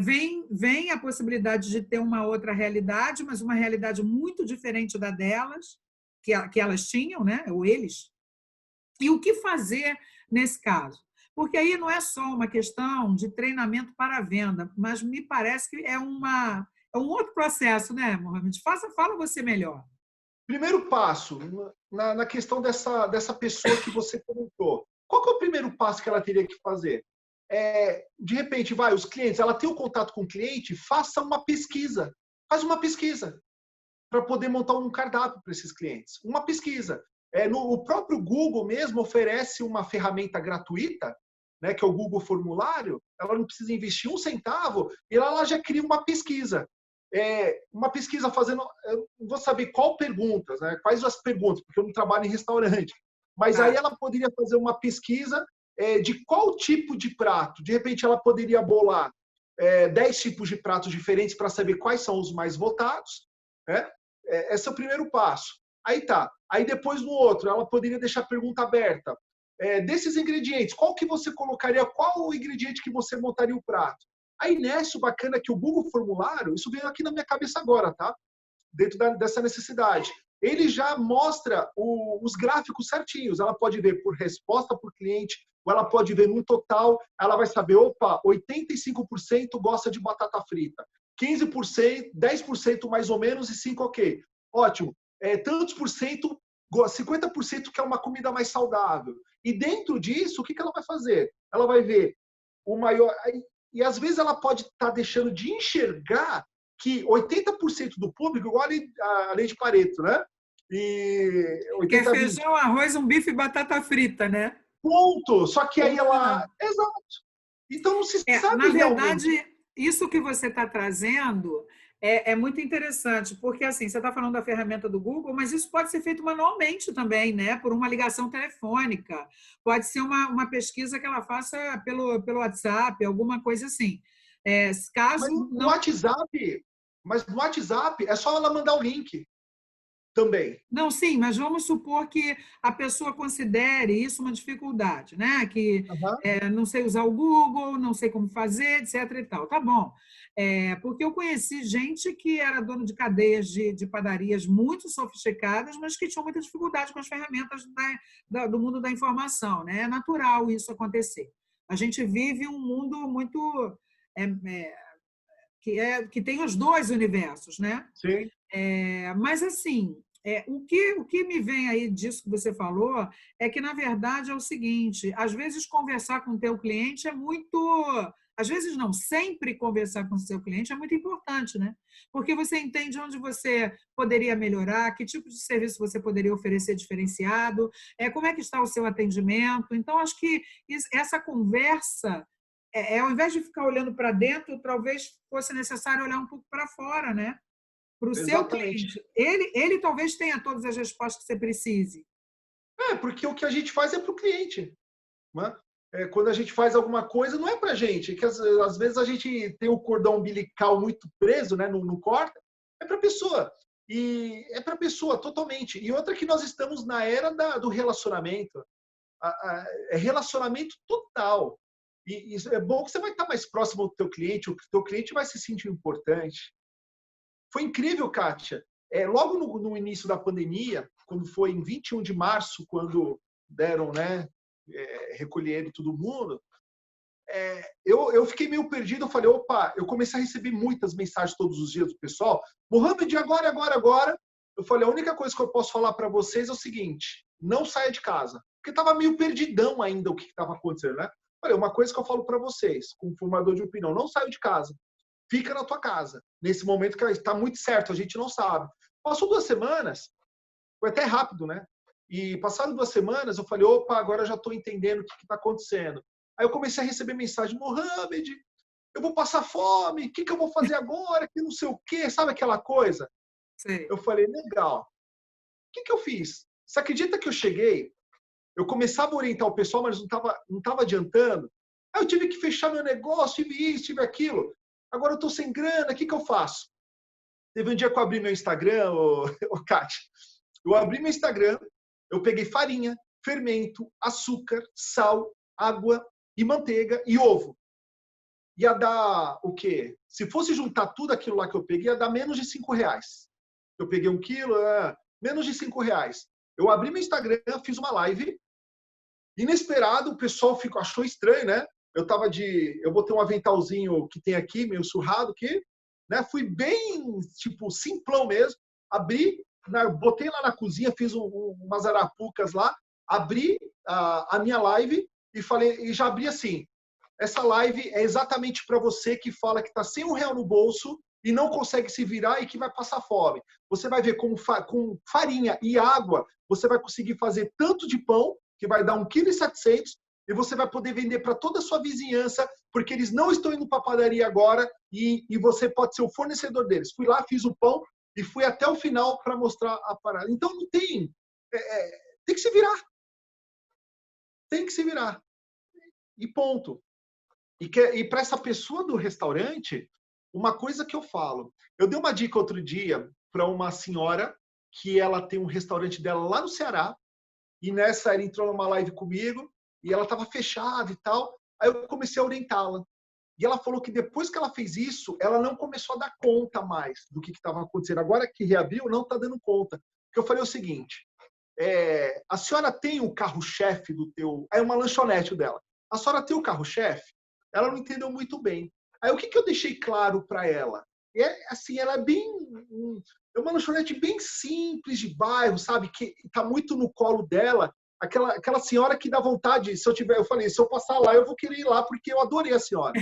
Vem a possibilidade de ter uma outra realidade, mas uma realidade muito diferente da delas, que elas tinham, né? Ou eles. E o que fazer nesse caso? Porque aí não é só uma questão de treinamento para a venda, mas me parece que é um outro processo, né, Mohamed? Fala você melhor. Primeiro passo, na questão dessa pessoa que você comentou. Qual que é o primeiro passo que ela teria que fazer? De repente, os clientes, ela tem o contato com o cliente, faça uma pesquisa. Faz uma pesquisa para poder montar um cardápio para esses clientes. Uma pesquisa. O próprio Google mesmo oferece uma ferramenta gratuita, né, que é o Google Formulário. Ela não precisa investir um centavo e ela já cria uma pesquisa. Uma pesquisa fazendo... Eu não vou saber qual perguntas, né, quais as perguntas, porque eu não trabalho em restaurante. Mas aí ela poderia fazer uma pesquisa de qual tipo de prato. De repente, ela poderia bolar 10 tipos de pratos diferentes para saber quais são os mais votados. Né? Esse é o primeiro passo. Aí tá. Aí depois, no outro, ela poderia deixar a pergunta aberta. Desses ingredientes, qual que você colocaria, qual o ingrediente que você montaria o prato? Aí, nessa, o bacana é que o Google Formulário, isso veio aqui na minha cabeça agora, tá? Dentro dessa necessidade. Ele já mostra os gráficos certinhos. Ela pode ver por resposta por cliente, ou ela pode ver num total, ela vai saber, 85% gosta de batata frita, 15%, 10% mais ou menos e 5% ok. Ótimo. Tantos por cento, 50% quer uma comida mais saudável. E dentro disso, o que ela vai fazer? Ela vai ver o maior... E às vezes ela pode estar deixando de enxergar que 80% do público, igual a lei de Pareto, né? E 80, quer feijão, arroz, um bife e batata frita, né? Ponto. Só que aí ela... Exato. Então não se sabe na verdade, realmente. Isso que você está trazendo é muito interessante, porque assim, você está falando da ferramenta do Google, mas isso pode ser feito manualmente também, né? Por uma ligação telefônica. Pode ser uma pesquisa que ela faça pelo WhatsApp, alguma coisa assim. Caso mas no WhatsApp é só ela mandar o link também. Não, sim, mas vamos supor que a pessoa considere isso uma dificuldade, né? Que não sei usar o Google, não sei como fazer, etc. e tal. Tá bom. Porque eu conheci gente que era dono de cadeias de padarias muito sofisticadas, mas que tinham muita dificuldade com as ferramentas do mundo da informação, né? É natural isso acontecer. A gente vive um mundo muito... que tem os dois universos, né? Sim. Mas, assim, o que me vem aí disso que você falou é que, na verdade, é o seguinte, às vezes conversar com o teu cliente é muito às vezes não, sempre conversar com o seu cliente é muito importante, né? Porque você entende onde você poderia melhorar, que tipo de serviço você poderia oferecer diferenciado, como é que está o seu atendimento. Então, acho que essa conversa, ao invés de ficar olhando para dentro, talvez fosse necessário olhar um pouco para fora, né? Para o seu Exatamente. cliente. Ele talvez tenha todas as respostas que você precise. Porque o que a gente faz é para o cliente. Né? Quando a gente faz alguma coisa, não é para a gente. Que às vezes a gente tem o cordão umbilical muito preso, né? Não corta. É para a pessoa. E é para a pessoa, totalmente. E outra que nós estamos na era do relacionamento. É relacionamento total. E isso é bom que você vai estar mais próximo do teu cliente, o teu cliente vai se sentir importante. Foi incrível, Kátia. Logo no início da pandemia, quando foi em 21 de março, quando deram, né, recolheram todo mundo, eu fiquei meio perdido. Eu falei, opa, eu comecei a receber muitas mensagens todos os dias do pessoal. Mohamed, agora. Eu falei, a única coisa que eu posso falar para vocês é o seguinte, não saia de casa. Porque estava meio perdidão ainda o que estava acontecendo, né? Falei, uma coisa que eu falo para vocês, como formador de opinião, não saia de casa. Fica na tua casa. Nesse momento que está muito certo, a gente não sabe. Passou 2 semanas, foi até rápido, né? E passaram 2 semanas, eu falei, opa, agora já estou entendendo o que está acontecendo. Aí eu comecei a receber mensagem, Mohamed, eu vou passar fome, o que eu vou fazer agora, que não sei o quê, sabe aquela coisa? Sim. Eu falei, legal. O que eu fiz? Você acredita que eu cheguei, eu começava a orientar o pessoal, mas não tava adiantando? Aí eu tive que fechar meu negócio, tive isso, tive aquilo. Agora eu estou sem grana, o que eu faço? Teve um dia que eu abri meu Instagram, Kátia. Eu abri meu Instagram, eu peguei farinha, fermento, açúcar, sal, água e manteiga e ovo. Ia dar o quê? Se fosse juntar tudo aquilo lá que eu peguei, ia dar menos de R$5. Eu peguei 1 quilo, menos de R$5. Eu abri meu Instagram, fiz uma live. Inesperado, o pessoal achou estranho, né? Eu botei um aventalzinho que tem aqui, meio surrado aqui, né? Fui bem, tipo, simplão mesmo. Abri, botei lá na cozinha, fiz umas arapucas lá, abri a minha live e falei, e já abri assim, essa live é exatamente para você que fala que está sem R$1 no bolso e não consegue se virar e que vai passar fome. Você vai ver com farinha e água, você vai conseguir fazer tanto de pão, que vai dar 1,7 kg, e você vai poder vender para toda a sua vizinhança, porque eles não estão indo para a padaria agora e você pode ser o fornecedor deles. Fui lá, fiz o pão e fui até o final para mostrar a parada. Então, não tem... tem que se virar. Tem que se virar. E ponto. E para essa pessoa do restaurante, uma coisa que eu falo. Eu dei uma dica outro dia para uma senhora que ela tem um restaurante dela lá no Ceará, e nessa ela entrou numa live comigo, e ela estava fechada e tal. Aí eu comecei a orientá-la. E ela falou que depois que ela fez isso, ela não começou a dar conta mais do que estava acontecendo. Agora que reabriu, não está dando conta. Porque eu falei o seguinte, a senhora tem o carro-chefe do teu... É uma lanchonete dela. A senhora tem o carro-chefe? Ela não entendeu muito bem. Aí o que eu deixei claro para ela? Assim, ela é uma lanchonete bem simples de bairro, sabe? Que está muito no colo dela. Aquela senhora que dá vontade, eu falei, se eu passar lá, eu vou querer ir lá, porque eu adorei a senhora.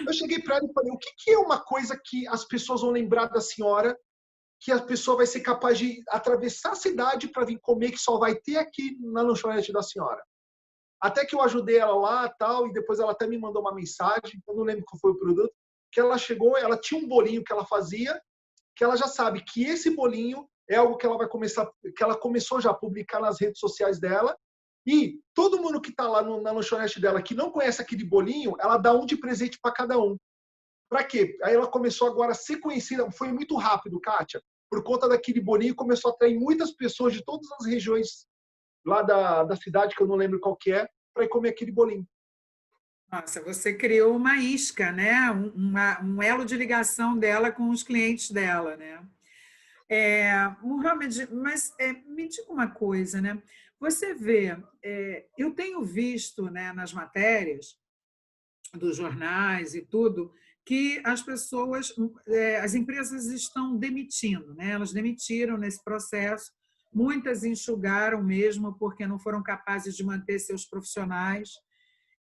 Eu cheguei para ela e falei, o que é uma coisa que as pessoas vão lembrar da senhora, que a pessoa vai ser capaz de atravessar a cidade para vir comer, que só vai ter aqui na lanchonete da senhora? Até que eu ajudei ela lá tal, e depois ela até me mandou uma mensagem, eu não lembro qual foi o produto, que ela chegou, ela tinha um bolinho que ela fazia, que ela já sabe que esse bolinho é algo que ela vai começar, que ela começou já a publicar nas redes sociais dela, e todo mundo que está lá na lanchonete dela que não conhece aquele bolinho, ela dá um de presente para cada um. Para quê? Aí ela começou agora a ser conhecida, foi muito rápido, Kátia, por conta daquele bolinho, começou a atrair muitas pessoas de todas as regiões lá da cidade, que eu não lembro qual que é, para ir comer aquele bolinho. Nossa, você criou uma isca, né? Um elo de ligação dela com os clientes dela, né? Mohamed, mas me diga uma coisa, né? Você vê, eu tenho visto, né, nas matérias dos jornais e tudo, que as pessoas, as empresas estão demitindo, né? Elas demitiram nesse processo, muitas enxugaram mesmo porque não foram capazes de manter seus profissionais.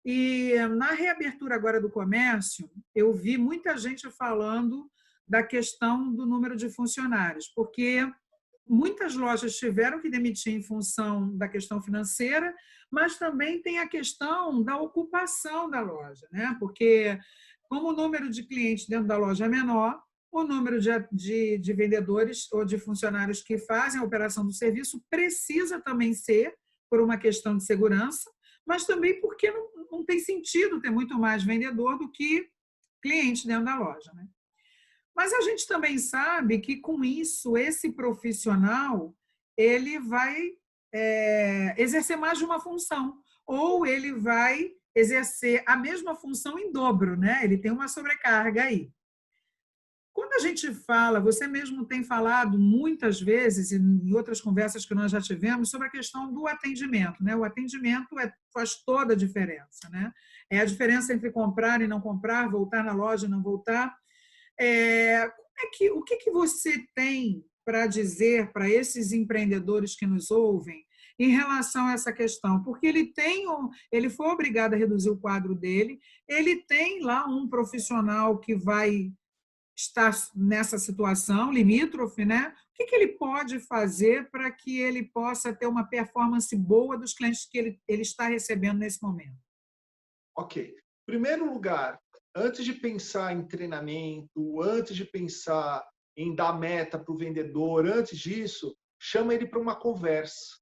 E na reabertura agora do comércio, eu vi muita gente falando da questão do número de funcionários, porque muitas lojas tiveram que demitir em função da questão financeira, mas também tem a questão da ocupação da loja, né? Porque como o número de clientes dentro da loja é menor, o número de vendedores ou de funcionários que fazem a operação do serviço precisa também ser por uma questão de segurança, mas também porque não tem sentido ter muito mais vendedor do que cliente dentro da loja, né? Mas a gente também sabe que, com isso, esse profissional ele vai exercer mais de uma função, ou ele vai exercer a mesma função em dobro, né? Ele tem uma sobrecarga aí. Quando a gente fala, você mesmo tem falado muitas vezes, em outras conversas que nós já tivemos, sobre a questão do atendimento, né? O atendimento faz toda a diferença, né? É a diferença entre comprar e não comprar, voltar na loja e não voltar. O que você tem para dizer para esses empreendedores que nos ouvem em relação a essa questão? Porque ele foi obrigado a reduzir o quadro dele, ele tem lá um profissional que vai estar nessa situação limítrofe, né? O que ele pode fazer para que ele possa ter uma performance boa dos clientes que ele está recebendo nesse momento? Ok. Primeiro lugar, antes de pensar em treinamento, antes de pensar em dar meta para o vendedor, antes disso, chama ele para uma conversa.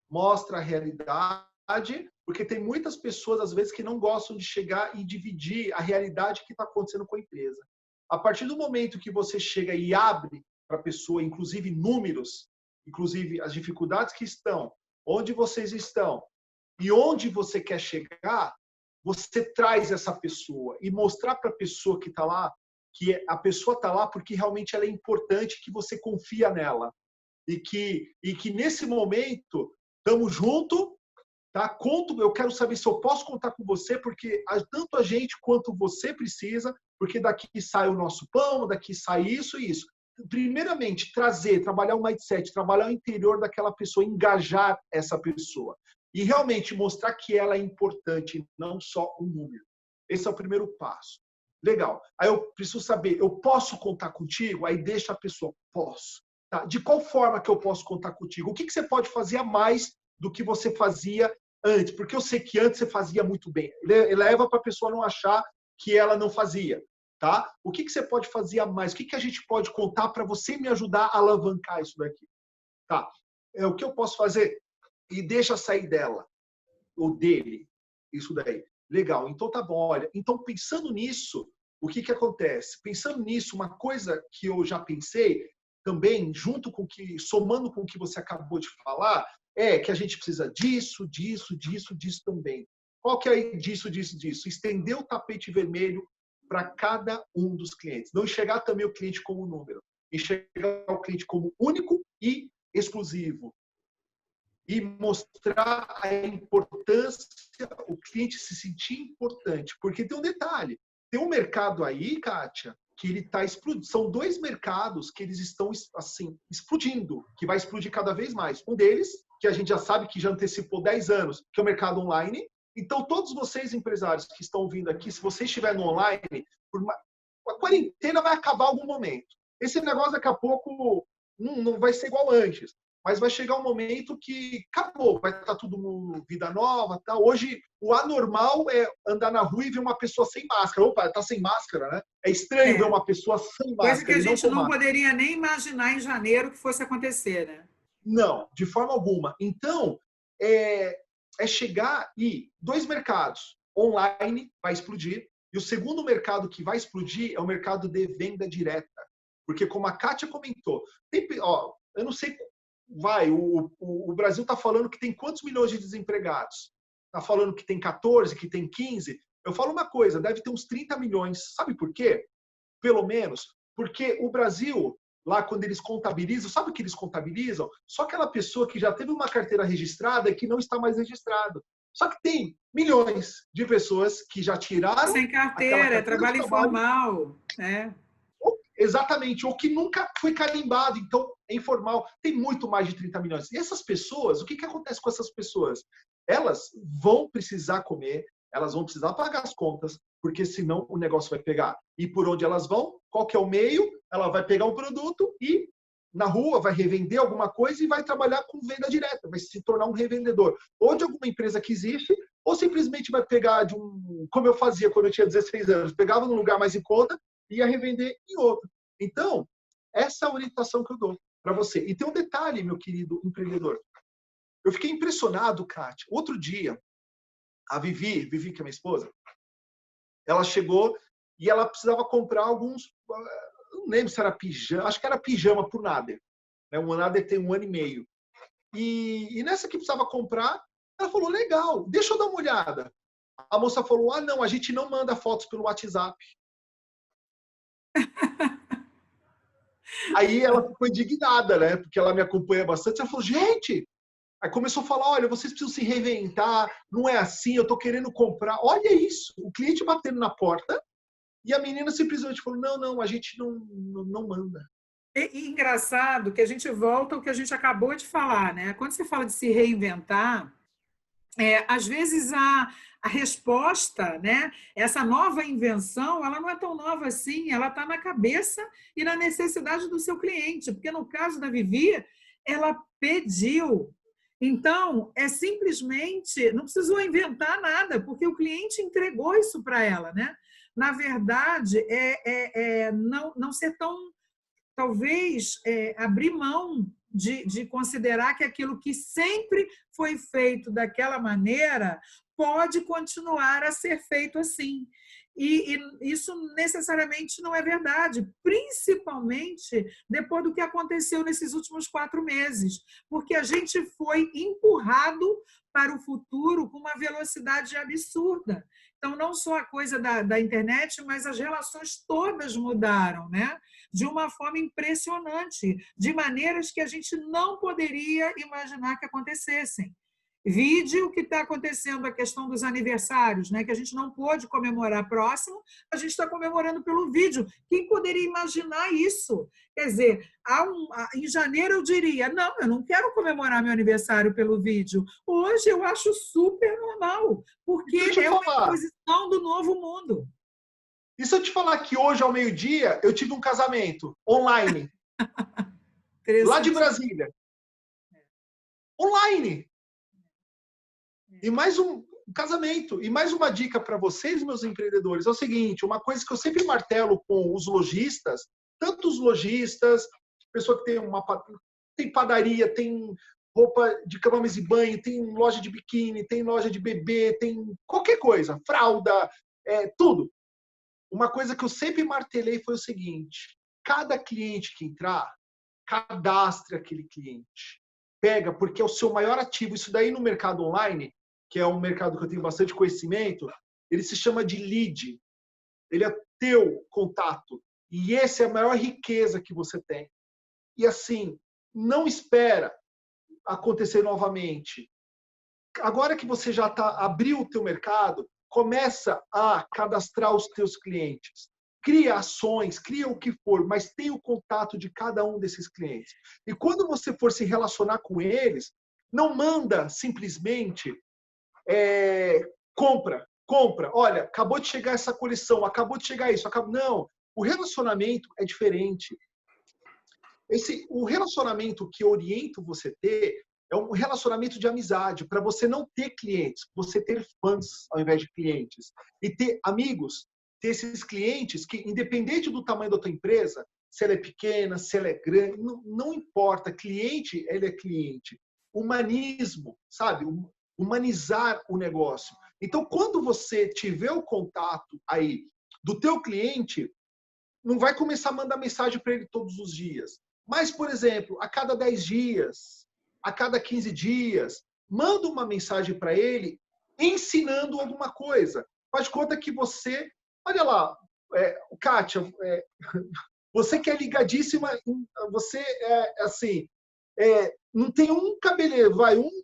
Mostra a realidade, porque tem muitas pessoas, às vezes, que não gostam de chegar e dividir a realidade que está acontecendo com a empresa. A partir do momento que você chega e abre para a pessoa, inclusive números, inclusive as dificuldades que estão, onde vocês estão e onde você quer chegar, você traz essa pessoa e mostrar para a pessoa que está lá que a pessoa está lá porque realmente ela é importante, que você confia nela. E que nesse momento, estamos juntos, tá? Eu quero saber se eu posso contar com você, porque tanto a gente quanto você precisa, porque daqui sai o nosso pão, daqui sai isso e isso. Primeiramente, trabalhar o mindset, trabalhar o interior daquela pessoa, engajar essa pessoa. E realmente mostrar que ela é importante, não só um número. Esse é o primeiro passo. Legal. Aí eu preciso saber, eu posso contar contigo? Aí deixa a pessoa, posso. Tá? De qual forma que eu posso contar contigo? O que você pode fazer a mais do que você fazia antes? Porque eu sei que antes você fazia muito bem. Leva para a pessoa não achar que ela não fazia. Tá? O que você pode fazer a mais? O que a gente pode contar para você me ajudar a alavancar isso daqui? Tá? O que eu posso fazer? E deixa sair dela, ou dele, isso daí. Legal, então tá bom. Olha, então pensando nisso, o que acontece? Pensando nisso, uma coisa que eu já pensei também, somando com o que você acabou de falar, é que a gente precisa disso também. Qual que é disso? Estender o tapete vermelho para cada um dos clientes. Não enxergar também o cliente como número. Enxergar o cliente como único e exclusivo. E mostrar a importância, o cliente se sentir importante. Porque tem um detalhe, tem um mercado aí, Kátia, que ele está explodindo. São dois mercados que eles estão assim explodindo, que vai explodir cada vez mais. Um deles, que a gente já sabe que já antecipou 10 anos, que é o mercado online. Então, todos vocês, empresários que estão ouvindo aqui, se você estiver no online, a quarentena vai acabar em algum momento. Esse negócio, daqui a pouco, não vai ser igual antes. Mas vai chegar um momento que acabou, vai estar tudo vida nova. Tá? Hoje, o anormal é andar na rua e ver uma pessoa sem máscara. Opa, está sem máscara, né? É estranho ver uma pessoa sem máscara. Coisa que a gente não poderia nem imaginar em janeiro que fosse acontecer, né? Não, de forma alguma. Então, é chegar e dois mercados. Online vai explodir. E o segundo mercado que vai explodir é o mercado de venda direta. Porque, como a Kátia comentou, eu não sei... o Brasil está falando que tem quantos milhões de desempregados? Está falando que tem 14, que tem 15? Eu falo uma coisa, deve ter uns 30 milhões. Sabe por quê? Pelo menos. Porque o Brasil, lá quando eles contabilizam, sabe o que eles contabilizam? Só aquela pessoa que já teve uma carteira registrada e que não está mais registrado. Só que tem milhões de pessoas que já tiraram... Sem carteira, trabalho informal. Exatamente, ou que nunca foi carimbado, então é informal. Tem muito mais de 30 milhões. E essas pessoas, o que acontece com essas pessoas? Elas vão precisar comer, Elas vão precisar pagar as contas, porque senão o negócio vai pegar. E por onde elas vão? Qual que é o meio? Ela vai pegar um produto e na rua vai revender alguma coisa e vai trabalhar com venda direta, vai se tornar um revendedor. Ou de alguma empresa que existe, ou simplesmente vai pegar de como eu fazia quando eu tinha 16 anos, pegava num lugar mais em conta e ia revender em outro. Então, essa é a orientação que eu dou para você. E tem um detalhe, meu querido empreendedor. Eu fiquei impressionado, Kátia. Outro dia, a Vivi, que é minha esposa, ela chegou e ela precisava comprar alguns, não lembro se era pijama, acho que era pijama para o Nader. O Nader tem 1 ano e meio. E nessa que precisava comprar, ela falou, legal, deixa eu dar uma olhada. A moça falou, não, a gente não manda fotos pelo WhatsApp. Aí ela ficou indignada, né? Porque ela me acompanha bastante. Ela falou, gente... Aí começou a falar, olha, vocês precisam se reinventar, não é assim, eu estou querendo comprar. Olha isso, o cliente batendo na porta e a menina simplesmente falou, não, a gente não manda. E engraçado que a gente volta ao que a gente acabou de falar, né? Quando você fala de se reinventar, às vezes a resposta, né? Essa nova invenção, ela não é tão nova assim, ela está na cabeça e na necessidade do seu cliente, porque no caso da Vivi, ela pediu. Então, simplesmente, não precisou inventar nada, porque o cliente entregou isso para ela, né? Na verdade, não ser tão, talvez, abrir mão de considerar que aquilo que sempre foi feito daquela maneira pode continuar a ser feito assim. E isso necessariamente não é verdade, principalmente depois do que aconteceu nesses últimos 4 meses, porque a gente foi empurrado para o futuro com uma velocidade absurda. Então, não só a coisa da internet, mas as relações todas mudaram, né? De uma forma impressionante, de maneiras que a gente não poderia imaginar que acontecessem. Vide o que está acontecendo, a questão dos aniversários, né? Que a gente não pôde comemorar próximo, a gente está comemorando pelo vídeo. Quem poderia imaginar isso? Quer dizer, em janeiro eu diria, não, eu não quero comemorar meu aniversário pelo vídeo. Hoje eu acho super normal, porque é uma imposição do novo mundo. E se eu te falar que hoje, ao meio-dia, eu tive um casamento online, lá de Brasília. Online. E mais um casamento. E mais uma dica para vocês, meus empreendedores, é o seguinte, uma coisa que eu sempre martelo com os lojistas, tanto os lojistas, pessoa que tem padaria, tem roupa de cama, mesa e banho, tem loja de biquíni, tem loja de bebê, tem qualquer coisa, fralda, tudo. Uma coisa que eu sempre martelei foi o seguinte, cada cliente que entrar, cadastre aquele cliente. Pega, porque é o seu maior ativo. Isso daí no mercado online, que é um mercado que eu tenho bastante conhecimento, ele se chama de lead. Ele é teu contato. E essa é a maior riqueza que você tem. E assim, não espera acontecer novamente. Agora que você já abriu o teu mercado, começa a cadastrar os teus clientes. Cria ações, cria o que for, mas tenha o contato de cada um desses clientes. E quando você for se relacionar com eles, não manda simplesmente compra. Olha, acabou de chegar essa coleção, acabou de chegar isso. Não, o relacionamento é diferente. O relacionamento que oriento você ter é um relacionamento de amizade, para você não ter clientes, você ter fãs ao invés de clientes. E ter amigos, ter esses clientes que, independente do tamanho da tua empresa, se ela é pequena, se ela é grande, não importa. Cliente, ele é cliente. Humanismo, sabe? Humanizar o negócio. Então, quando você tiver o contato aí do teu cliente, não vai começar a mandar mensagem para ele todos os dias. Mas, por exemplo, a cada 10 dias, a cada 15 dias, manda uma mensagem para ele ensinando alguma coisa. Faz de conta que você... Olha lá, Kátia, você que é ligadíssima, você assim... não tem um cabeleireiro,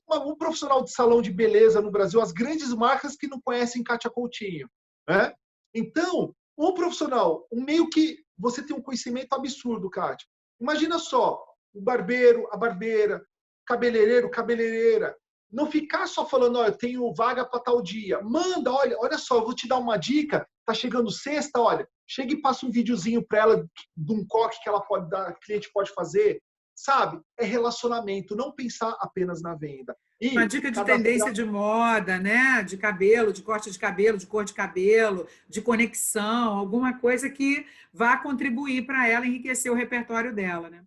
um profissional de salão de beleza no Brasil, as grandes marcas que não conhecem Kátia Coutinho. Né? Então, um profissional, meio que você tem um conhecimento absurdo, Kátia. Imagina só, o barbeiro, a barbeira, cabeleireiro, cabeleireira. Não ficar só falando, ó, eu tenho vaga para tal dia. Manda, olha só, eu vou te dar uma dica. Tá chegando sexta, olha, chega e passa um videozinho para ela de um coque que ela pode dar, a cliente pode fazer. Sabe? É relacionamento, não pensar apenas na venda. Uma E dica de cadastrar. tendência de moda, né? De cabelo, de corte de cabelo, de cor de cabelo, de conexão, alguma coisa que vá contribuir para ela enriquecer o repertório dela, né?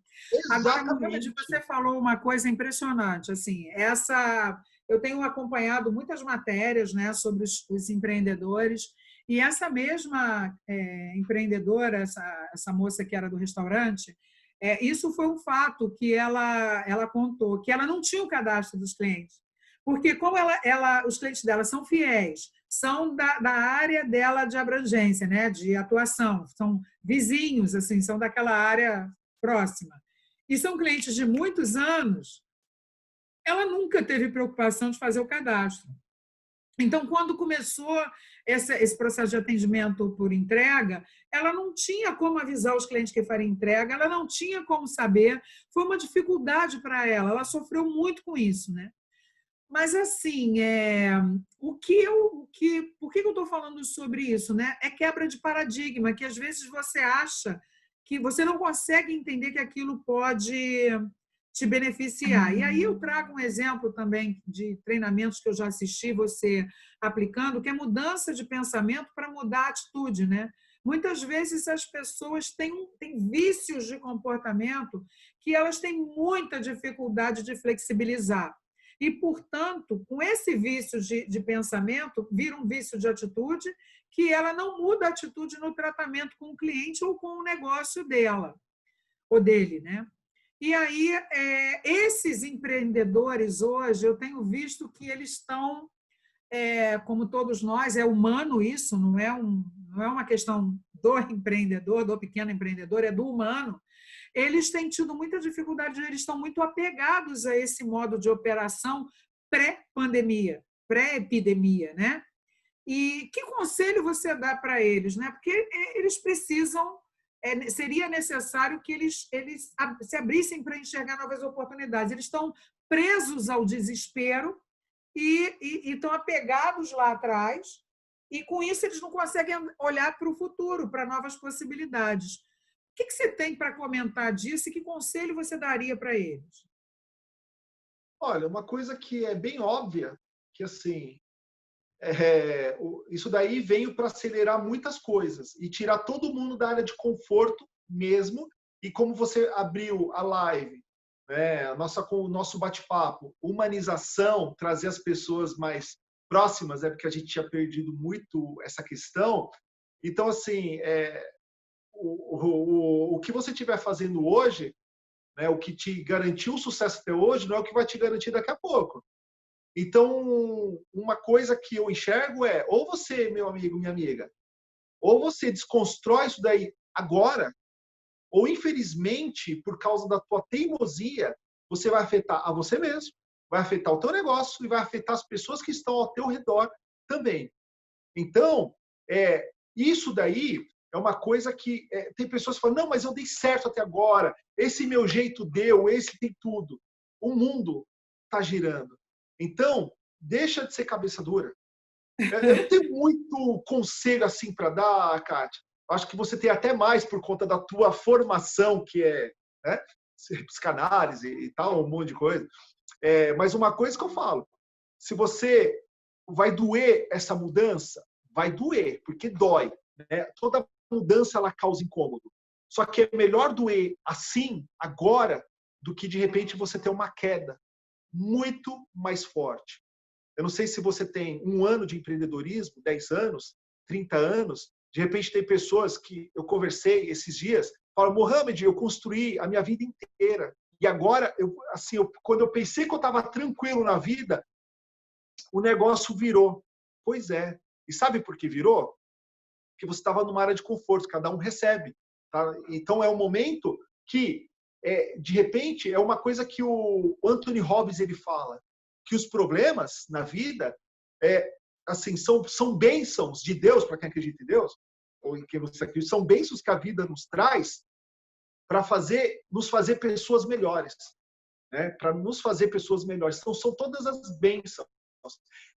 Agora, Mohamed, Exatamente. você falou uma coisa impressionante, assim, eu tenho acompanhado muitas matérias, né, sobre os empreendedores, e essa mesma empreendedora, essa moça que era do restaurante, isso foi um fato que ela contou, que ela não tinha o cadastro dos clientes, porque como os clientes dela são fiéis, são da área dela de abrangência, né, de atuação, são vizinhos, assim, são daquela área próxima, e são clientes de muitos anos, ela nunca teve preocupação de fazer o cadastro. Então, quando começou esse processo de atendimento por entrega, ela não tinha como avisar os clientes que faria entrega, ela não tinha como saber, foi uma dificuldade para ela sofreu muito com isso, né? Mas, assim, por que eu estou falando sobre isso, né? É quebra de paradigma, que às vezes você acha que você não consegue entender que aquilo pode te beneficiar. E aí eu trago um exemplo também de treinamentos que eu já assisti você aplicando, que é mudança de pensamento para mudar a atitude, né? Muitas vezes as pessoas têm vícios de comportamento que elas têm muita dificuldade de flexibilizar. E, portanto, com esse vício de pensamento, vira um vício de atitude que ela não muda a atitude no tratamento com o cliente ou com o negócio dela, ou dele, né? E aí, esses empreendedores hoje, eu tenho visto que eles estão, como todos nós, é humano isso, não é uma questão do empreendedor, do pequeno empreendedor, é do humano. Eles têm tido muita dificuldade, eles estão muito apegados a esse modo de operação pré-pandemia, pré-epidemia, né? E que conselho você dá para eles, né? Porque eles precisam, seria necessário que eles se abrissem para enxergar novas oportunidades. Eles estão presos ao desespero e estão apegados lá atrás, e com isso eles não conseguem olhar para o futuro, para novas possibilidades. O que você tem para comentar disso e que conselho você daria para eles? Olha, uma coisa que é bem óbvia, que assim, isso daí veio para acelerar muitas coisas e tirar todo mundo da área de conforto mesmo. E como você abriu a live, né, o nosso bate-papo, humanização, trazer as pessoas mais próximas, porque a gente tinha perdido muito essa questão. Então, assim, o que você estiver fazendo hoje, né, o que te garantiu o sucesso até hoje, não é o que vai te garantir daqui a pouco. Então, uma coisa que eu enxergo ou você, meu amigo, minha amiga, ou você desconstrói isso daí agora, ou infelizmente, por causa da tua teimosia, você vai afetar a você mesmo, vai afetar o teu negócio e vai afetar as pessoas que estão ao teu redor também. Então, isso daí é uma coisa que tem pessoas que falam, não, mas eu dei certo até agora, esse meu jeito deu, esse tem tudo. O mundo está girando. Então, deixa de ser cabeça dura. Eu não tenho muito conselho assim para dar, Kátia. Acho que você tem até mais por conta da tua formação, que é, né, psicanálise e tal, um monte de coisa. Mas uma coisa que eu falo, se você vai doer essa mudança, vai doer, porque dói. Né? Toda mudança ela causa incômodo. Só que é melhor doer assim, agora, do que de repente você ter uma queda muito mais forte. Eu não sei se você tem 1 ano de empreendedorismo, 10 anos, 30 anos. De repente tem pessoas que eu conversei esses dias, falam, Mohamed, eu construí a minha vida inteira. E agora, quando eu pensei que eu estava tranquilo na vida, o negócio virou. Pois é. E sabe por que virou? Porque você estava numa área de conforto, cada um recebe. Tá? Então é um momento que, de repente, é uma coisa que o Anthony Robbins ele fala, que os problemas na vida são bênçãos de Deus, para quem acredita em Deus, ou em quem você acredita, são bênçãos que a vida nos traz para nos fazer pessoas melhores. né? Para nos fazer pessoas melhores. Então, são todas as bênçãos.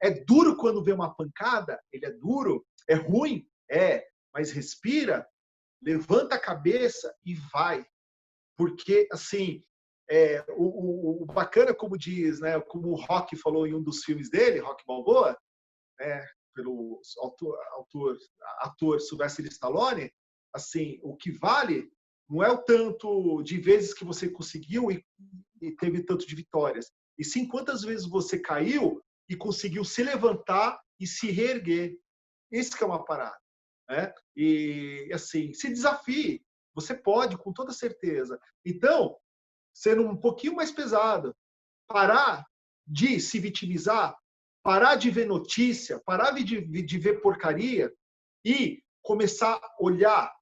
É duro quando vê uma pancada? Ele é duro? É ruim? É. Mas respira, levanta a cabeça e vai. Porque, assim, o bacana, como diz, né, como o Rock falou em um dos filmes dele, Rock Balboa, né, pelo ator Sylvester Stallone, assim, o que vale não é o tanto de vezes que você conseguiu e teve tanto de vitórias, e sim quantas vezes você caiu e conseguiu se levantar e se reerguer. Esse que é uma parada, né? E, assim, se desafie. Você pode, com toda certeza. Então, sendo um pouquinho mais pesado, parar de se vitimizar, parar de ver notícia, parar de ver porcaria e começar a olhar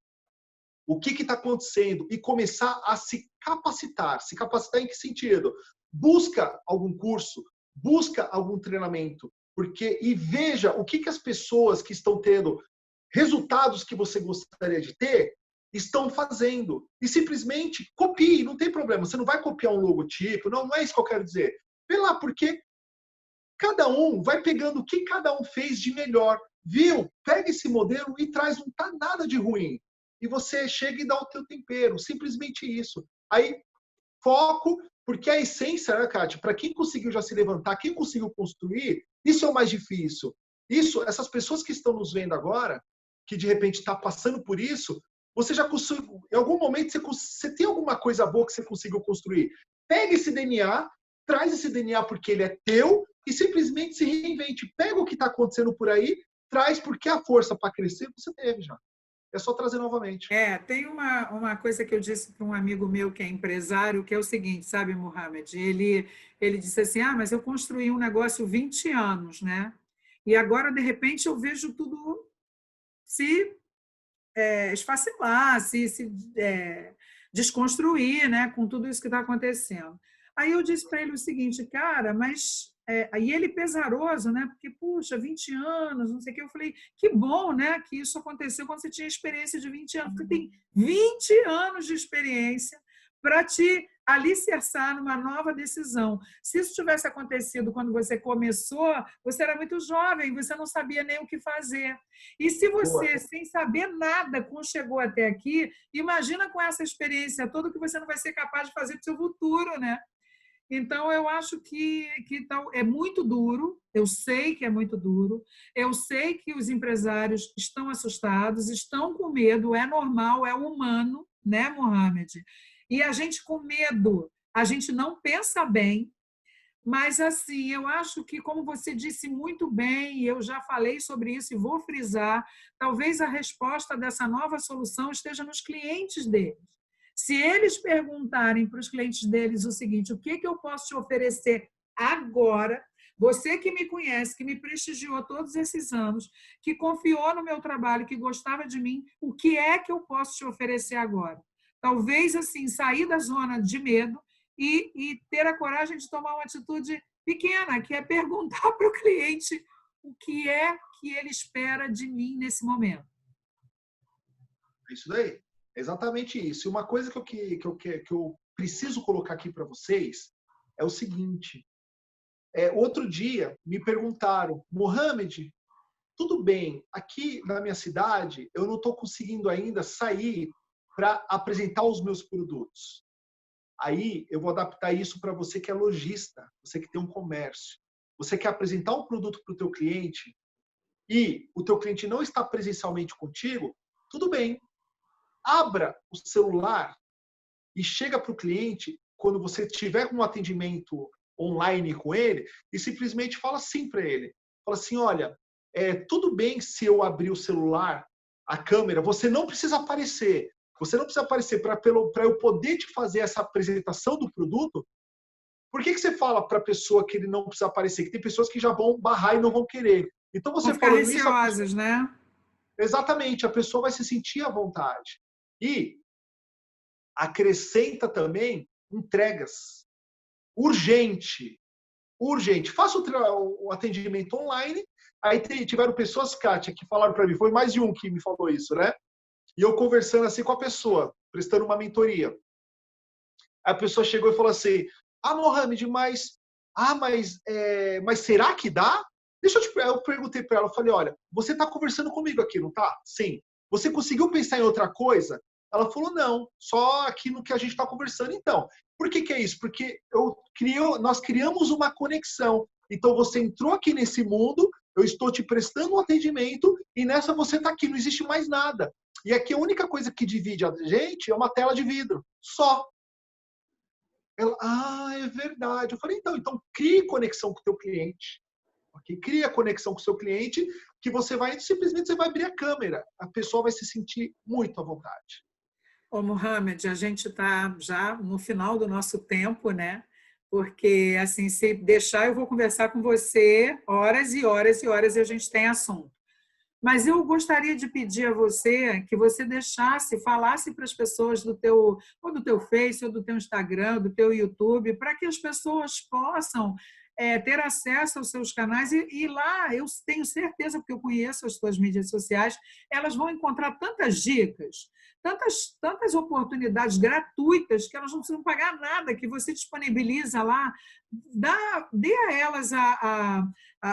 o que está acontecendo e começar a se capacitar. Se capacitar em que sentido? Busca algum curso, busca algum treinamento, porque e veja o que as pessoas que estão tendo resultados que você gostaria de ter estão fazendo. E simplesmente copie, não tem problema. Você não vai copiar um logotipo, não é isso que eu quero dizer. Vê lá, porque cada um vai pegando o que cada um fez de melhor. Viu? Pega esse modelo e traz, não tá nada de ruim. E você chega e dá o teu tempero. Simplesmente isso. Aí, foco, porque a essência, né, Kátia? Para quem conseguiu já se levantar, quem conseguiu construir, isso é o mais difícil. Isso, essas pessoas que estão nos vendo agora, que de repente está passando por isso, você já conseguiu, em algum momento você tem alguma coisa boa que você conseguiu construir. Pega esse DNA, traz esse DNA porque ele é teu e simplesmente se reinvente. Pega o que está acontecendo por aí, traz porque a força para crescer você teve já. É só trazer novamente. Tem uma coisa que eu disse para um amigo meu que é empresário, que é o seguinte, sabe, Mohamed? Ele disse assim, mas eu construí um negócio 20 anos, né? E agora, de repente, eu vejo tudo se esfacelar, se desconstruir, né, com tudo isso que está acontecendo. Aí eu disse para ele o seguinte, cara, mas... aí ele pesaroso, né? Porque, puxa, 20 anos, não sei o que. Eu falei, que bom, né? Que isso aconteceu quando você tinha experiência de 20 anos. Porque tem 20 anos de experiência para te alicerçar numa nova decisão. Se isso tivesse acontecido quando você começou, você era muito jovem, você não sabia nem o que fazer. E se você, sem saber nada, chegou até aqui, imagina com essa experiência toda que você não vai ser capaz de fazer para o seu futuro, né? Então, eu acho que é muito duro, eu sei que é muito duro, eu sei que os empresários estão assustados, estão com medo, é normal, é humano, né, Mohamed? E a gente com medo, a gente não pensa bem, mas, assim, eu acho que, como você disse muito bem, e eu já falei sobre isso e vou frisar, talvez a resposta dessa nova solução esteja nos clientes deles. Se eles perguntarem para os clientes deles o seguinte, o que eu posso te oferecer agora, você que me conhece, que me prestigiou todos esses anos, que confiou no meu trabalho, que gostava de mim, o que é que eu posso te oferecer agora? Talvez, assim, sair da zona de medo e ter a coragem de tomar uma atitude pequena, que é perguntar para o cliente o que é que ele espera de mim nesse momento. Isso daí. É exatamente isso. E uma coisa que eu preciso colocar aqui para vocês é o seguinte. Outro dia me perguntaram, Mohamed, tudo bem, aqui na minha cidade eu não estou conseguindo ainda sair para apresentar os meus produtos. Aí eu vou adaptar isso para você que é lojista, você que tem um comércio. Você quer apresentar um produto para o teu cliente e o teu cliente não está presencialmente contigo, tudo bem. Abra o celular e chega para o cliente quando você tiver um atendimento online com ele e simplesmente fala assim para ele. Fala assim, olha, tudo bem se eu abrir o celular, a câmera, você não precisa aparecer. Você não precisa aparecer para eu poder te fazer essa apresentação do produto. Por que você fala para a pessoa que ele não precisa aparecer? Que tem pessoas que já vão barrar e não vão querer. Então você falando isso, receosas, né? Exatamente, a pessoa vai se sentir à vontade. E acrescenta também entregas. Urgente. Faça o atendimento online. Aí tiveram pessoas, Kátia, que falaram para mim, foi mais de um que me falou isso, né? E eu conversando assim com a pessoa, prestando uma mentoria. A pessoa chegou e falou assim, Mohamed, mas será que dá? Eu perguntei para ela, eu falei, olha, você está conversando comigo aqui, não tá? Sim. Você conseguiu pensar em outra coisa? Ela falou, não, só aqui no que a gente está conversando. Então, por que é isso? Porque nós criamos uma conexão. Então, você entrou aqui nesse mundo, eu estou te prestando um atendimento e nessa você está aqui, não existe mais nada. E aqui a única coisa que divide a gente é uma tela de vidro, só. Ela, é verdade. Eu falei, então crie conexão com o teu cliente. Okay? Cria conexão com o seu cliente, que você vai, simplesmente você vai abrir a câmera. A pessoa vai se sentir muito à vontade. Ô, Mohamed, a gente está já no final do nosso tempo, né? Porque, assim, se deixar, eu vou conversar com você horas e horas e horas e a gente tem assunto. Mas eu gostaria de pedir a você que você falasse para as pessoas do teu Face, ou do teu Instagram, do teu YouTube, para que as pessoas possam ter acesso aos seus canais e lá, eu tenho certeza, porque eu conheço as tuas mídias sociais, elas vão encontrar tantas dicas, tantas oportunidades gratuitas que elas não precisam pagar nada, que você disponibiliza lá. Dê a elas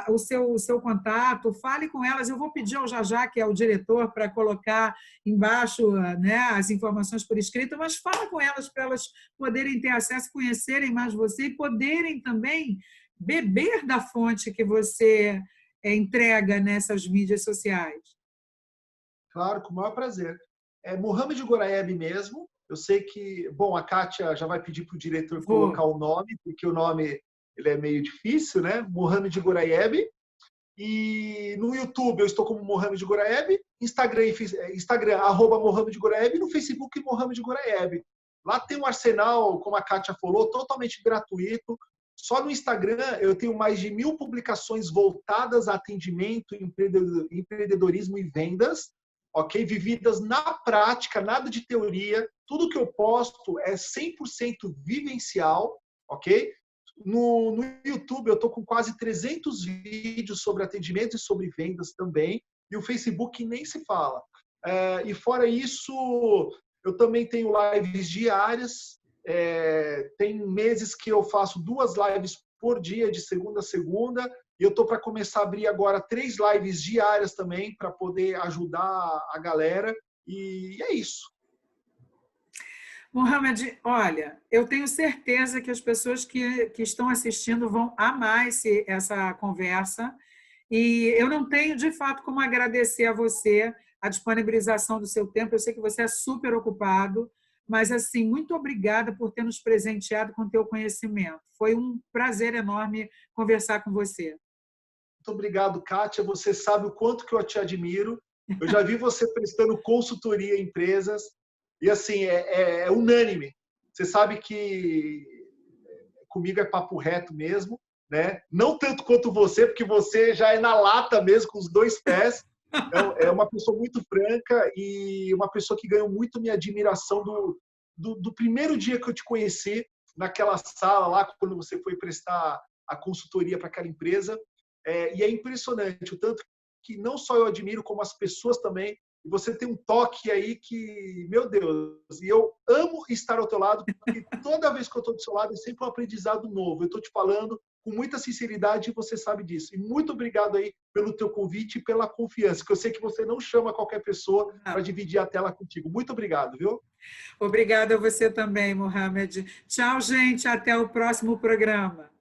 o seu contato, fale com elas. Eu vou pedir ao Jajá, que é o diretor, para colocar embaixo, né, as informações por escrito, mas fala com elas para elas poderem ter acesso, conhecerem mais você e poderem também beber da fonte que você entrega nessas mídias sociais. Claro, com o maior prazer. É Mohamed Goraeb mesmo. Eu sei que, bom, a Kátia já vai pedir para o diretor colocar o nome, porque o nome ele é meio difícil, né? Mohamed Goraeb. E no YouTube eu estou como Mohamed Goraeb, Instagram @Mohamed Goraeb, e no Facebook Mohamed Goraeb. Lá tem um arsenal, como a Kátia falou, totalmente gratuito. Só no Instagram eu tenho mais de 1000 publicações voltadas a atendimento, empreendedorismo e vendas, ok? Vividas na prática, nada de teoria. Tudo que eu posto é 100% vivencial, ok? No YouTube eu estou com quase 300 vídeos sobre atendimento e sobre vendas também. E o Facebook nem se fala. E fora isso, eu também tenho lives diárias. Tem meses que eu faço 2 lives por dia, de segunda a segunda. E eu estou para começar a abrir agora 3 lives diárias também, para poder ajudar a galera. E é isso. Mohamed, olha, eu tenho certeza que as pessoas que estão assistindo vão amar essa conversa. E eu não tenho, de fato, como agradecer a você a disponibilização do seu tempo. Eu sei que você é super ocupado, mas, assim, muito obrigada por ter nos presenteado com o teu conhecimento. Foi um prazer enorme conversar com você. Muito obrigado, Kátia. Você sabe o quanto que eu te admiro. Eu já vi você prestando consultoria a empresas e, assim, é unânime. Você sabe que comigo é papo reto mesmo, né? Não tanto quanto você, porque você já é na lata mesmo, com os 2 pés. É uma pessoa muito franca e uma pessoa que ganhou muito minha admiração do primeiro dia que eu te conheci, naquela sala lá, quando você foi prestar a consultoria para aquela empresa. E é impressionante o tanto que não só eu admiro, como as pessoas também. E você tem um toque aí que, meu Deus, e eu amo estar ao teu lado, porque toda vez que eu estou do seu lado é sempre um aprendizado novo. Eu estou te falando com muita sinceridade e você sabe disso. E muito obrigado aí pelo teu convite e pela confiança, que eu sei que você não chama qualquer pessoa para dividir a tela contigo. Muito obrigado, viu? Obrigada a você também, Mohamed. Tchau, gente. Até o próximo programa.